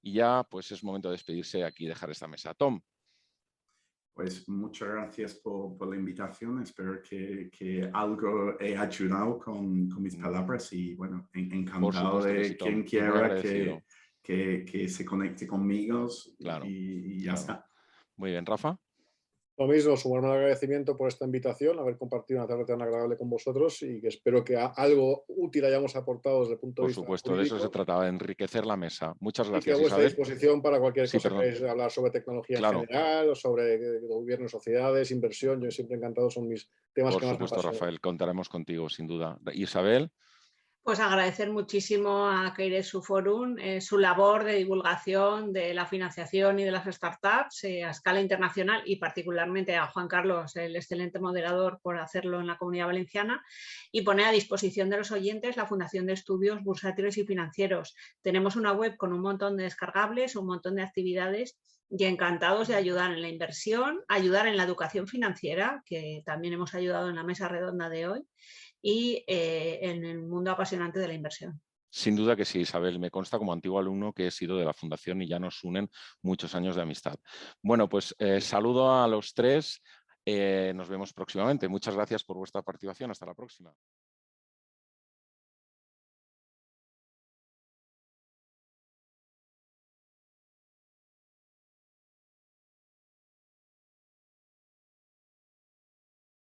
ya pues es momento de despedirse aquí y dejar esta mesa. Tom. Pues muchas gracias por la invitación. Espero que algo he ayudado con mis palabras y bueno, encantado de sí, quien quiera que se conecte conmigo claro, y ya está. Muy bien, Rafa. Lo mismo, sumarme al agradecimiento por esta invitación, haber compartido una tarde tan agradable con vosotros y que espero que algo útil hayamos aportado desde el punto de vista Por supuesto, jurídico. de eso se trataba, de enriquecer la mesa. Muchas gracias, y que a vuestra Isabel. disposición para cualquier cosa que queráis hablar sobre tecnología en general o sobre gobierno, sociedades, inversión. Yo siempre encantado, son mis temas que más me apasionan. Por supuesto, Rafael, contaremos contigo, sin duda. Isabel. Pues agradecer muchísimo a Keiretsu Forum su labor de divulgación de la financiación y de las startups a escala internacional y particularmente a Juan Carlos, el excelente moderador, por hacerlo en la Comunidad Valenciana y poner a disposición de los oyentes la Fundación de Estudios Bursátiles y Financieros. Tenemos una web con un montón de descargables, un montón de actividades y encantados de ayudar en la inversión, ayudar en la educación financiera, que también hemos ayudado en la mesa redonda de hoy, y en el mundo apasionante de la inversión. Sin duda que sí, Isabel. Me consta como antiguo alumno que he sido de la Fundación y ya nos unen muchos años de amistad. Bueno, pues saludo a los tres. Nos vemos próximamente. Muchas gracias por vuestra participación. Hasta la próxima.